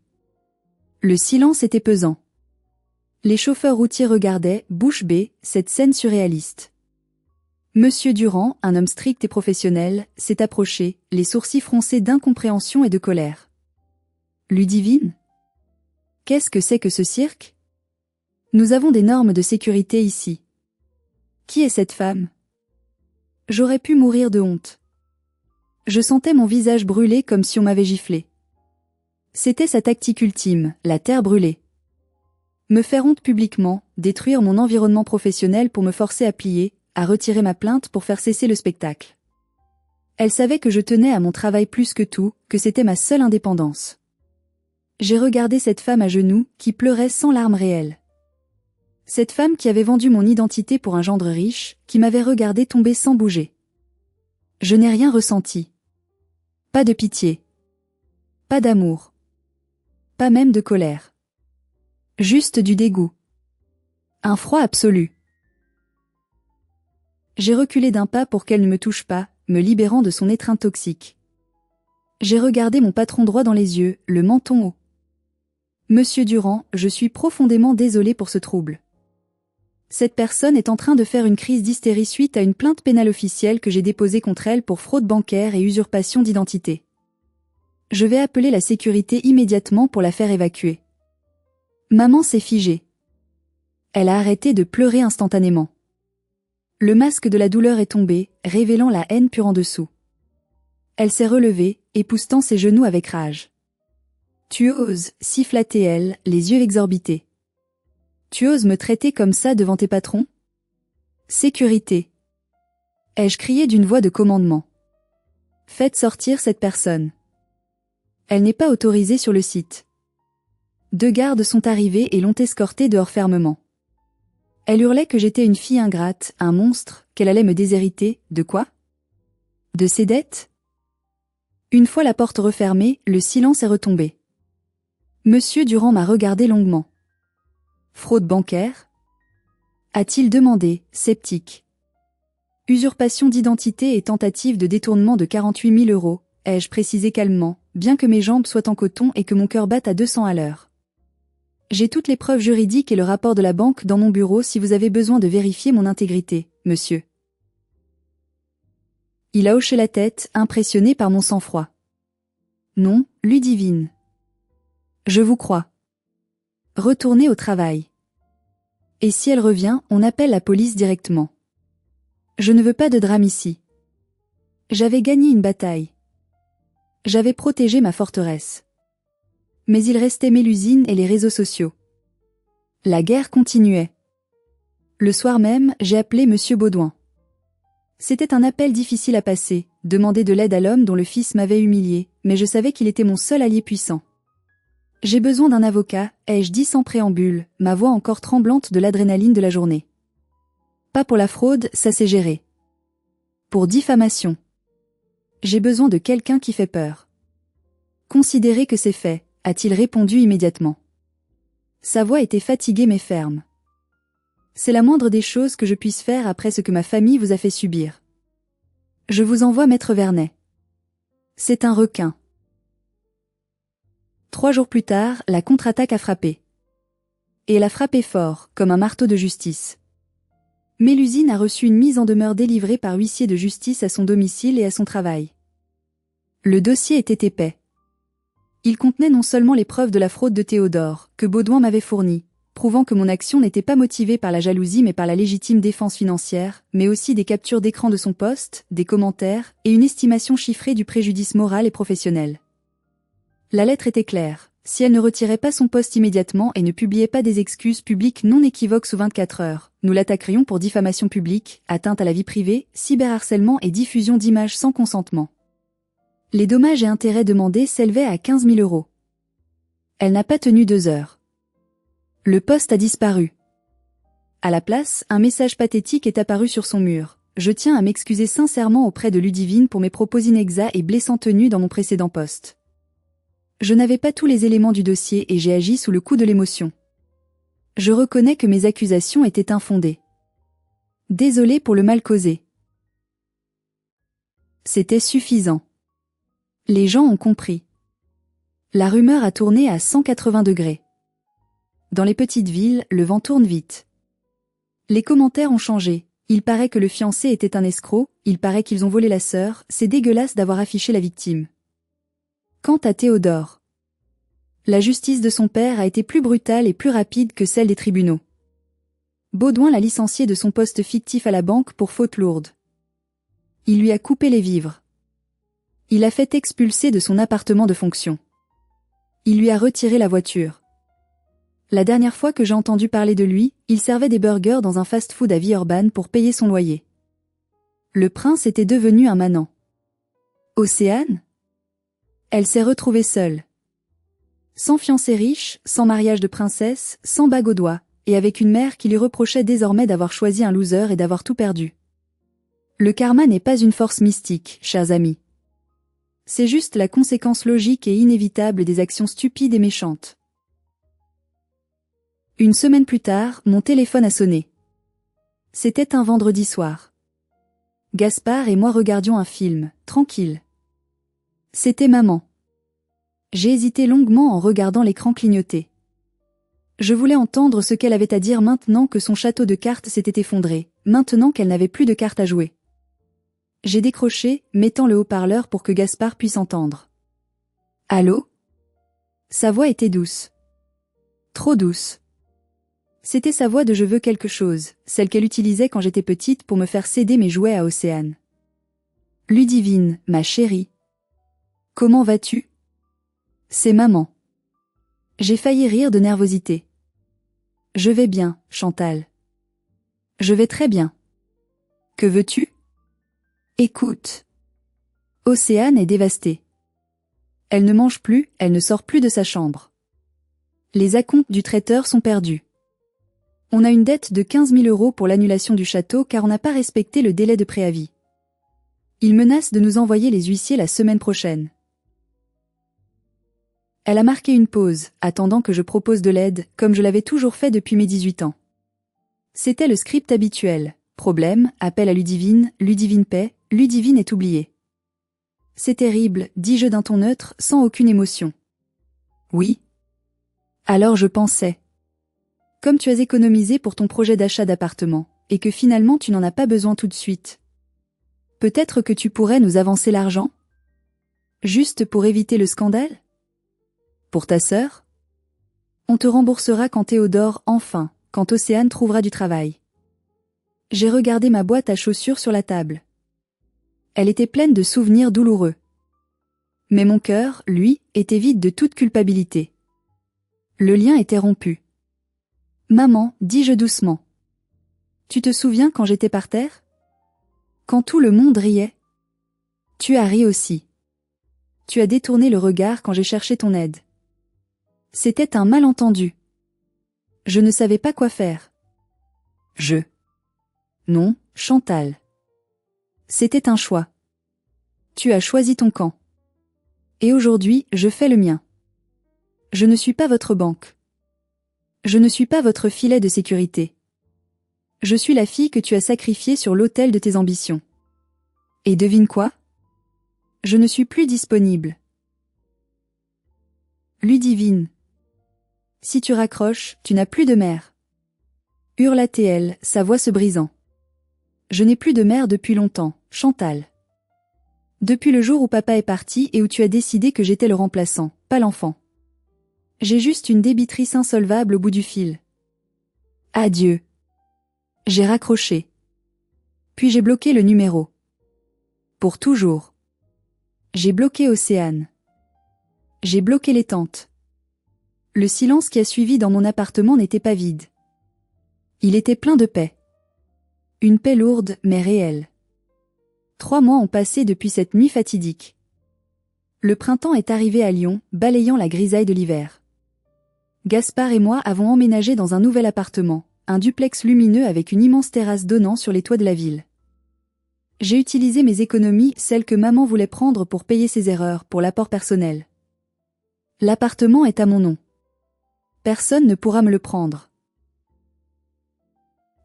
A: Le silence était pesant. Les chauffeurs routiers regardaient, bouche bée, cette scène surréaliste. Monsieur Durand, un homme strict et professionnel, s'est approché, les sourcils froncés d'incompréhension et de colère. Ludivine ? Qu'est-ce que c'est que ce cirque ? Nous avons des normes de sécurité ici. Qui est cette femme ? J'aurais pu mourir de honte. Je sentais mon visage brûler comme si on m'avait giflé. C'était sa tactique ultime, la terre brûlée. Me faire honte publiquement, détruire mon environnement professionnel pour me forcer à plier, à retirer ma plainte pour faire cesser le spectacle. Elle savait que je tenais à mon travail plus que tout, que c'était ma seule indépendance. J'ai regardé cette femme à genoux, qui pleurait sans larmes réelles. Cette femme qui avait vendu mon identité pour un gendre riche, qui m'avait regardé tomber sans bouger. Je n'ai rien ressenti. Pas de pitié. Pas d'amour. Pas même de colère. Juste du dégoût. Un froid absolu. J'ai reculé d'un pas pour qu'elle ne me touche pas, me libérant de son étreinte toxique. J'ai regardé mon patron droit dans les yeux, le menton haut. Monsieur Durand, je suis profondément désolé pour ce trouble. Cette personne est en train de faire une crise d'hystérie suite à une plainte pénale officielle que j'ai déposée contre elle pour fraude bancaire et usurpation d'identité. Je vais appeler la sécurité immédiatement pour la faire évacuer. Maman s'est figée. Elle a arrêté de pleurer instantanément. Le masque de la douleur est tombé, révélant la haine pure en dessous. Elle s'est relevée, époussetant ses genoux avec rage. Tu oses, siffla-t-elle, les yeux exorbités. Tu oses me traiter comme ça devant tes patrons ? Sécurité. Ai-je crié d'une voix de commandement. Faites sortir cette personne. Elle n'est pas autorisée sur le site. 2 gardes sont arrivés et l'ont escortée dehors fermement. Elle hurlait que j'étais une fille ingrate, un monstre, qu'elle allait me déshériter, de quoi ? De ses dettes ? Une fois la porte refermée, le silence est retombé. Monsieur Durand m'a regardé longuement. Fraude bancaire ? A-t-il demandé, sceptique. Usurpation d'identité et tentative de détournement de 48 000 €, ai-je précisé calmement, bien que mes jambes soient en coton et que mon cœur batte à 200 à l'heure. J'ai toutes les preuves juridiques et le rapport de la banque dans mon bureau si vous avez besoin de vérifier mon intégrité, monsieur. Il a hoché la tête, impressionné par mon sang-froid. Non, Ludivine. Je vous crois. Retournez au travail. Et si elle revient, on appelle la police directement. Je ne veux pas de drame ici. J'avais gagné une bataille. J'avais protégé ma forteresse. Mais il restait Mélusine et les réseaux sociaux. La guerre continuait. Le soir même, j'ai appelé Monsieur Baudouin. C'était un appel difficile à passer, demander de l'aide à l'homme dont le fils m'avait humilié, mais je savais qu'il était mon seul allié puissant. J'ai besoin d'un avocat, ai-je dit sans préambule, ma voix encore tremblante de l'adrénaline de la journée. Pas pour la fraude, ça s'est géré. Pour diffamation. J'ai besoin de quelqu'un qui fait peur. Considérez que c'est fait, a-t-il répondu immédiatement. Sa voix était fatiguée mais ferme. C'est la moindre des choses que je puisse faire après ce que ma famille vous a fait subir. Je vous envoie Maître Vernet. C'est un requin. 3 jours plus tard, la contre-attaque a frappé. Et elle a frappé fort, comme un marteau de justice. Mélusine a reçu une mise en demeure délivrée par huissier de justice à son domicile et à son travail. Le dossier était épais. Il contenait non seulement les preuves de la fraude de Théodore, que Baudouin m'avait fournies, prouvant que mon action n'était pas motivée par la jalousie mais par la légitime défense financière, mais aussi des captures d'écran de son poste, des commentaires, et une estimation chiffrée du préjudice moral et professionnel. La lettre était claire. Si elle ne retirait pas son poste immédiatement et ne publiait pas des excuses publiques non équivoques sous 24 heures, nous l'attaquerions pour diffamation publique, atteinte à la vie privée, cyberharcèlement et diffusion d'images sans consentement. Les dommages et intérêts demandés s'élevaient à 15 000 €. Elle n'a pas tenu 2 heures. Le poste a disparu. À la place, un message pathétique est apparu sur son mur. Je tiens à m'excuser sincèrement auprès de Ludivine pour mes propos inexacts et blessants tenus dans mon précédent poste. Je n'avais pas tous les éléments du dossier et j'ai agi sous le coup de l'émotion. Je reconnais que mes accusations étaient infondées. Désolé pour le mal causé. C'était suffisant. Les gens ont compris. La rumeur a tourné à 180 degrés. Dans les petites villes, le vent tourne vite. Les commentaires ont changé. Il paraît que le fiancé était un escroc, il paraît qu'ils ont volé la sœur, c'est dégueulasse d'avoir affiché la victime. Quant à Théodore, la justice de son père a été plus brutale et plus rapide que celle des tribunaux. Baudouin l'a licencié de son poste fictif à la banque pour faute lourde. Il lui a coupé les vivres. Il l'a fait expulser de son appartement de fonction. Il lui a retiré la voiture. La dernière fois que j'ai entendu parler de lui, il servait des burgers dans un fast-food à Villeurbanne pour payer son loyer. Le prince était devenu un manant. Océane ? Elle s'est retrouvée seule. Sans fiancé riche, sans mariage de princesse, sans bague au doigt, et avec une mère qui lui reprochait désormais d'avoir choisi un loser et d'avoir tout perdu. Le karma n'est pas une force mystique, chers amis. C'est juste la conséquence logique et inévitable des actions stupides et méchantes. Une semaine plus tard, mon téléphone a sonné. C'était un vendredi soir. Gaspard et moi regardions un film, tranquille. C'était maman. J'ai hésité longuement en regardant l'écran clignoter. Je voulais entendre ce qu'elle avait à dire maintenant que son château de cartes s'était effondré, maintenant qu'elle n'avait plus de cartes à jouer. J'ai décroché, mettant le haut-parleur pour que Gaspard puisse entendre. Allô ? Sa voix était douce. Trop douce. C'était sa voix de je veux quelque chose, celle qu'elle utilisait quand j'étais petite pour me faire céder mes jouets à Océane. Ludivine, ma chérie. Comment vas-tu ? C'est maman. J'ai failli rire de nervosité. Je vais bien, Chantal. Je vais très bien. Que veux-tu ? Écoute. Océane est dévastée. Elle ne mange plus, elle ne sort plus de sa chambre. Les acomptes du traiteur sont perdus. On a une dette de 15 000 € pour l'annulation du château car on n'a pas respecté le délai de préavis. Il menace de nous envoyer les huissiers la semaine prochaine. Elle a marqué une pause, attendant que je propose de l'aide, comme je l'avais toujours fait depuis mes 18 ans. C'était le script habituel. Problème, appel à Ludivine, Ludivine paie, Ludivine est oubliée. C'est terrible, dis-je d'un ton neutre, sans aucune émotion. Oui. Alors je pensais. Comme tu as économisé pour ton projet d'achat d'appartement, et que finalement tu n'en as pas besoin tout de suite. Peut-être que tu pourrais nous avancer l'argent ? Juste pour éviter le scandale ? Pour ta sœur ? On te remboursera quand Théodore, enfin, quand Océane trouvera du travail. J'ai regardé ma boîte à chaussures sur la table. Elle était pleine de souvenirs douloureux. Mais mon cœur, lui, était vide de toute culpabilité. Le lien était rompu. Maman, dis-je doucement. Tu te souviens quand j'étais par terre? Quand tout le monde riait? Tu as ri aussi. Tu as détourné le regard quand j'ai cherché ton aide. C'était un malentendu. Je ne savais pas quoi faire. Non, Chantal. C'était un choix. Tu as choisi ton camp. Et aujourd'hui, je fais le mien. Je ne suis pas votre banque. Je ne suis pas votre filet de sécurité. Je suis la fille que tu as sacrifiée sur l'autel de tes ambitions. Et devine quoi? Je ne suis plus disponible. Ludivine. Si tu raccroches, tu n'as plus de mère. Hurla-t-elle, sa voix se brisant. Je n'ai plus de mère depuis longtemps, Chantal. Depuis le jour où papa est parti et où tu as décidé que j'étais le remplaçant, pas l'enfant. J'ai juste une débitrice insolvable au bout du fil. Adieu. J'ai raccroché. Puis j'ai bloqué le numéro. Pour toujours. J'ai bloqué Océane. J'ai bloqué les tantes. Le silence qui a suivi dans mon appartement n'était pas vide. Il était plein de paix. Une paix lourde mais réelle. 3 mois ont passé depuis cette nuit fatidique. Le printemps est arrivé à Lyon, balayant la grisaille de l'hiver. Gaspard et moi avons emménagé dans un nouvel appartement, un duplex lumineux avec une immense terrasse donnant sur les toits de la ville. J'ai utilisé mes économies, celles que maman voulait prendre pour payer ses erreurs, pour l'apport personnel. L'appartement est à mon nom. Personne ne pourra me le prendre.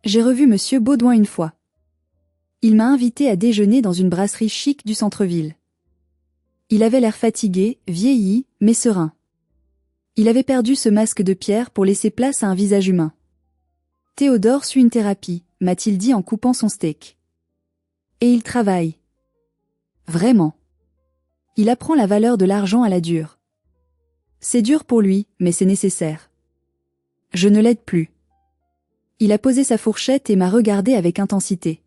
A: J'ai revu Monsieur Baudouin une fois. Il m'a invité à déjeuner dans une brasserie chic du centre-ville. Il avait l'air fatigué, vieilli, mais serein. Il avait perdu ce masque de pierre pour laisser place à un visage humain. Théodore suit une thérapie, m'a-t-il dit en coupant son steak. Et il travaille. Vraiment. Il apprend la valeur de l'argent à la dure. C'est dur pour lui, mais c'est nécessaire. Je ne l'aide plus. Il a posé sa fourchette et m'a regardé avec intensité.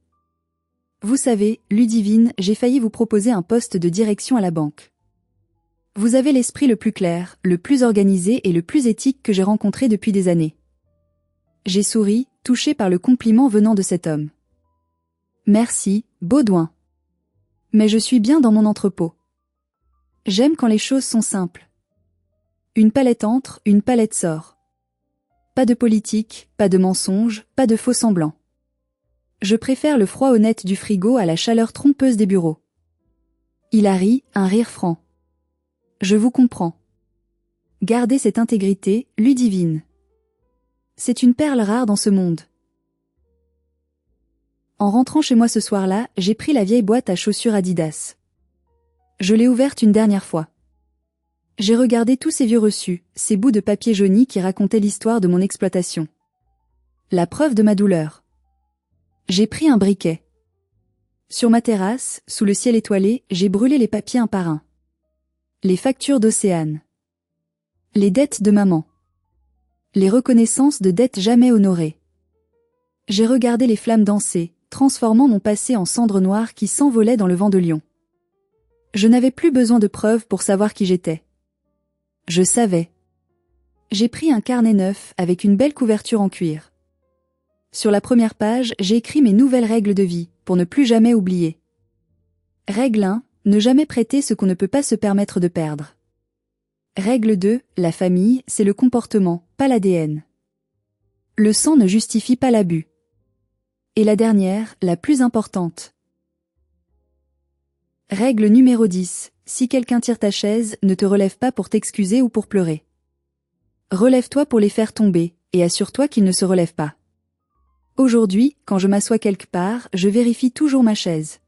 A: Vous savez, Ludivine, j'ai failli vous proposer un poste de direction à la banque. Vous avez l'esprit le plus clair, le plus organisé et le plus éthique que j'ai rencontré depuis des années. J'ai souri, touché par le compliment venant de cet homme. Merci, Baudouin. Mais je suis bien dans mon entrepôt. J'aime quand les choses sont simples. Une palette entre, une palette sort. Pas de politique, pas de mensonges, pas de faux semblants. Je préfère le froid honnête du frigo à la chaleur trompeuse des bureaux. Il a ri, un rire franc. Je vous comprends. Gardez cette intégrité, Ludivine. C'est une perle rare dans ce monde. En rentrant chez moi ce soir-là, j'ai pris la vieille boîte à chaussures Adidas. Je l'ai ouverte une dernière fois. J'ai regardé tous ces vieux reçus, ces bouts de papier jauni qui racontaient l'histoire de mon exploitation. La preuve de ma douleur. J'ai pris un briquet. Sur ma terrasse, sous le ciel étoilé, j'ai brûlé les papiers un par un. Les factures d'Océane. Les dettes de maman. Les reconnaissances de dettes jamais honorées. J'ai regardé les flammes danser, transformant mon passé en cendres noires qui s'envolaient dans le vent de Lyon. Je n'avais plus besoin de preuves pour savoir qui j'étais. Je savais. J'ai pris un carnet neuf avec une belle couverture en cuir. Sur la première page, j'ai écrit mes nouvelles règles de vie, pour ne plus jamais oublier. Règle 1, ne jamais prêter ce qu'on ne peut pas se permettre de perdre. Règle 2, la famille, c'est le comportement, pas l'ADN. Le sang ne justifie pas l'abus. Et la dernière, la plus importante. Règle numéro 10, si quelqu'un tire ta chaise, ne te relève pas pour t'excuser ou pour pleurer. Relève-toi pour les faire tomber, et assure-toi qu'ils ne se relèvent pas. Aujourd'hui, quand je m'assois quelque part, je vérifie toujours ma chaise.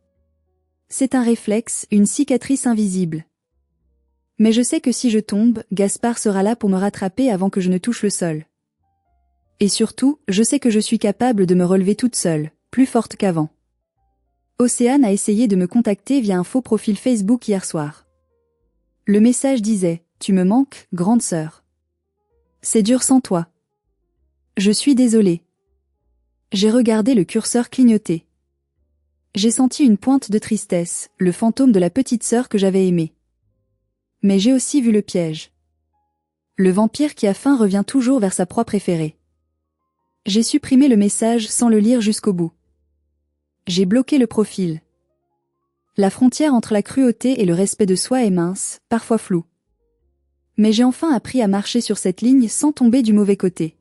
A: C'est un réflexe, une cicatrice invisible. Mais je sais que si je tombe, Gaspard sera là pour me rattraper avant que je ne touche le sol. Et surtout, je sais que je suis capable de me relever toute seule, plus forte qu'avant. Océane a essayé de me contacter via un faux profil Facebook hier soir. Le message disait « Tu me manques, grande sœur. C'est dur sans toi. Je suis désolée. » J'ai regardé le curseur clignoter. J'ai senti une pointe de tristesse, le fantôme de la petite sœur que j'avais aimée. Mais j'ai aussi vu le piège. Le vampire qui a faim revient toujours vers sa proie préférée. J'ai supprimé le message sans le lire jusqu'au bout. J'ai bloqué le profil. La frontière entre la cruauté et le respect de soi est mince, parfois floue. Mais j'ai enfin appris à marcher sur cette ligne sans tomber du mauvais côté.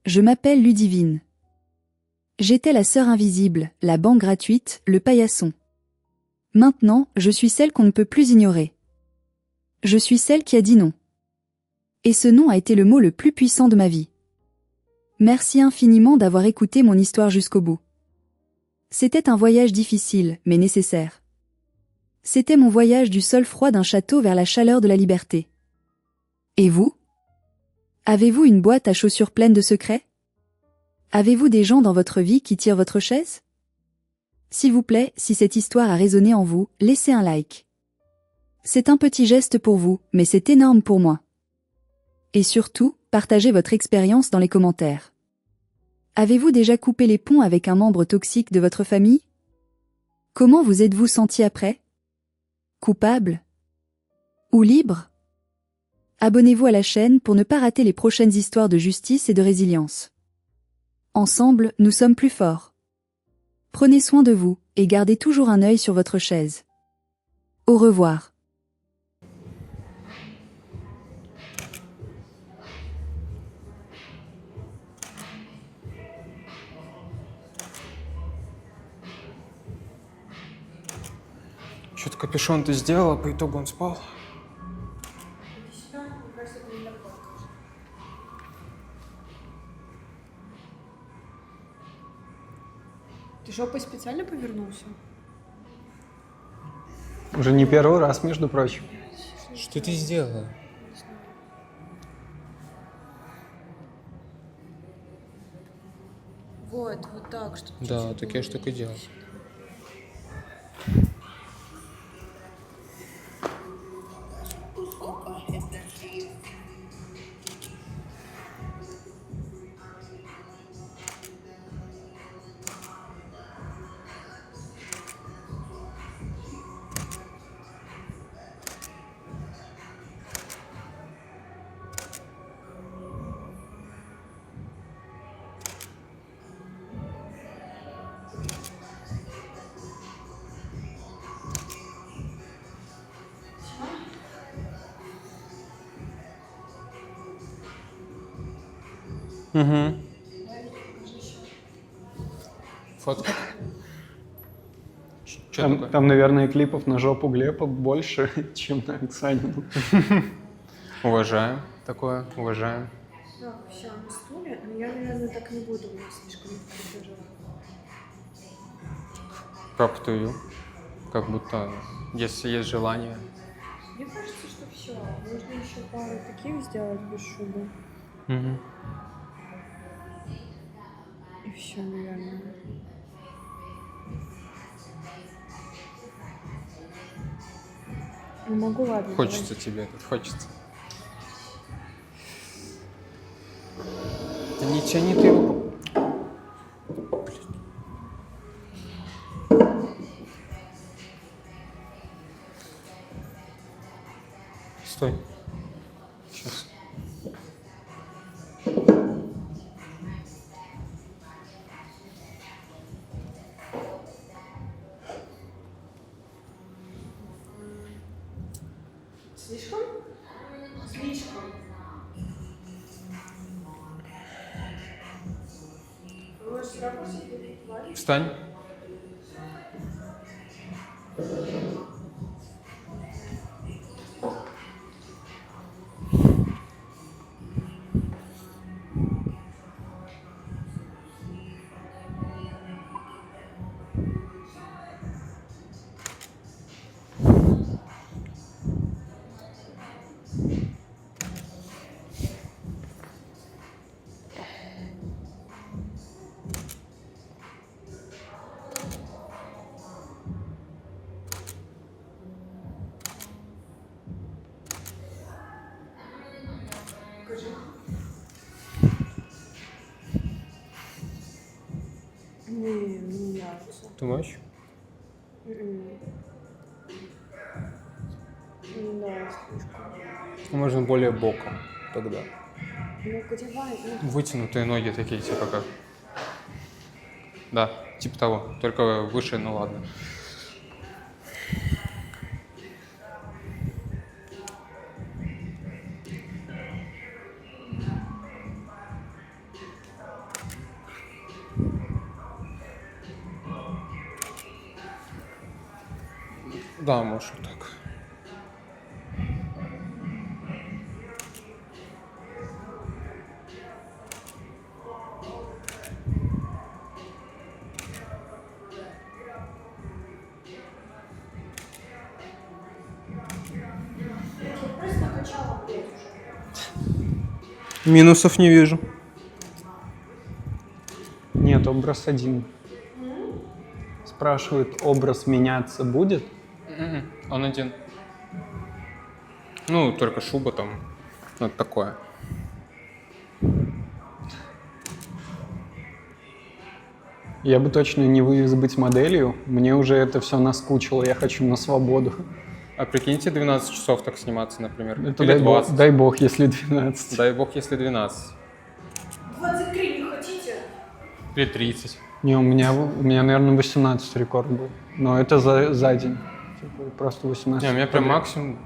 A: Je m'appelle Ludivine. J'étais la sœur invisible, la banque gratuite, le paillasson. Maintenant, je suis celle qu'on ne peut plus ignorer. Je suis celle qui a dit non. Et ce non a été le mot le plus puissant de ma vie. Merci infiniment d'avoir écouté mon histoire jusqu'au bout. C'était un voyage difficile, mais nécessaire. C'était mon voyage du sol froid d'un château vers la chaleur de la liberté. Et vous? Avez-vous une boîte à chaussures pleine de secrets? Avez-vous des gens dans votre vie qui tirent votre chaise? S'il vous plaît, si cette histoire a résonné en vous, laissez un like. C'est un petit geste pour vous, mais c'est énorme pour moi. Et surtout, partagez votre expérience dans les commentaires. Avez-vous déjà coupé les ponts avec un membre toxique de votre famille? Comment vous êtes-vous senti après? Coupable? Ou libre? Abonnez-vous à la chaîne pour ne pas rater les prochaines histoires de justice et de résilience. Ensemble, nous sommes plus forts. Prenez soin de vous, et gardez toujours un œil sur votre chaise. Au revoir.
B: Что-то капюшон ты сделала, по итогу он спал.
C: Ты жопой специально повернулся?
D: Уже не первый раз, между прочим.
B: Что ты сделала?
C: Вот так, чтобы
B: Да,
C: чуть-чуть
B: так я ж
C: было.
B: так и делал. Угу. Фотка? Что такое?
D: Там, наверное, клипов на жопу Глеба больше, чем на Оксанину.
B: Уважаем такое, уважаем.
C: Так, все, на стуле. Но я, наверное, так не буду, у меня слишком открытый живот.
B: Как ты? Как будто, если есть желание.
C: Мне кажется, что все. Можно еще пару таких сделать без шубы.
B: Угу.
C: И все, наверное. Ну, могу, ладно.
B: Хочется тебе тут, хочется. Да не тяни ты его. Стой. Сейчас.
C: Слишком? Слишком. Можешь с ракурса перекладывать?
B: Встань.
C: Не нравится.
B: Думаешь?
C: Не нравится слишком.
B: Можно более боком тогда.
C: Ну, кодевай, ну,
B: Вытянутые ноги такие, типа как. Да, типа того, только выше, ну ладно. Да, можешь вот так.
C: просто качала, блядь, уже.
B: Минусов не вижу.
D: Нет, образ один. Спрашивают, образ меняться будет?
B: Он один. Ну, только шуба там. Вот такое.
D: Я бы точно не вывез быть моделью. Мне уже это все наскучило, я хочу на свободу.
B: А прикиньте, 12 часов так сниматься, например.
D: Это
B: Или
D: дай бог,
B: 20.
D: дай бог, если 12.
B: Дай бог, если 12.
C: 23 не хотите?
B: Или 30.
D: Не, у меня, наверное, 18 рекорд был. Но это за день. Типа, просто 18.
B: Не, у меня прям максимум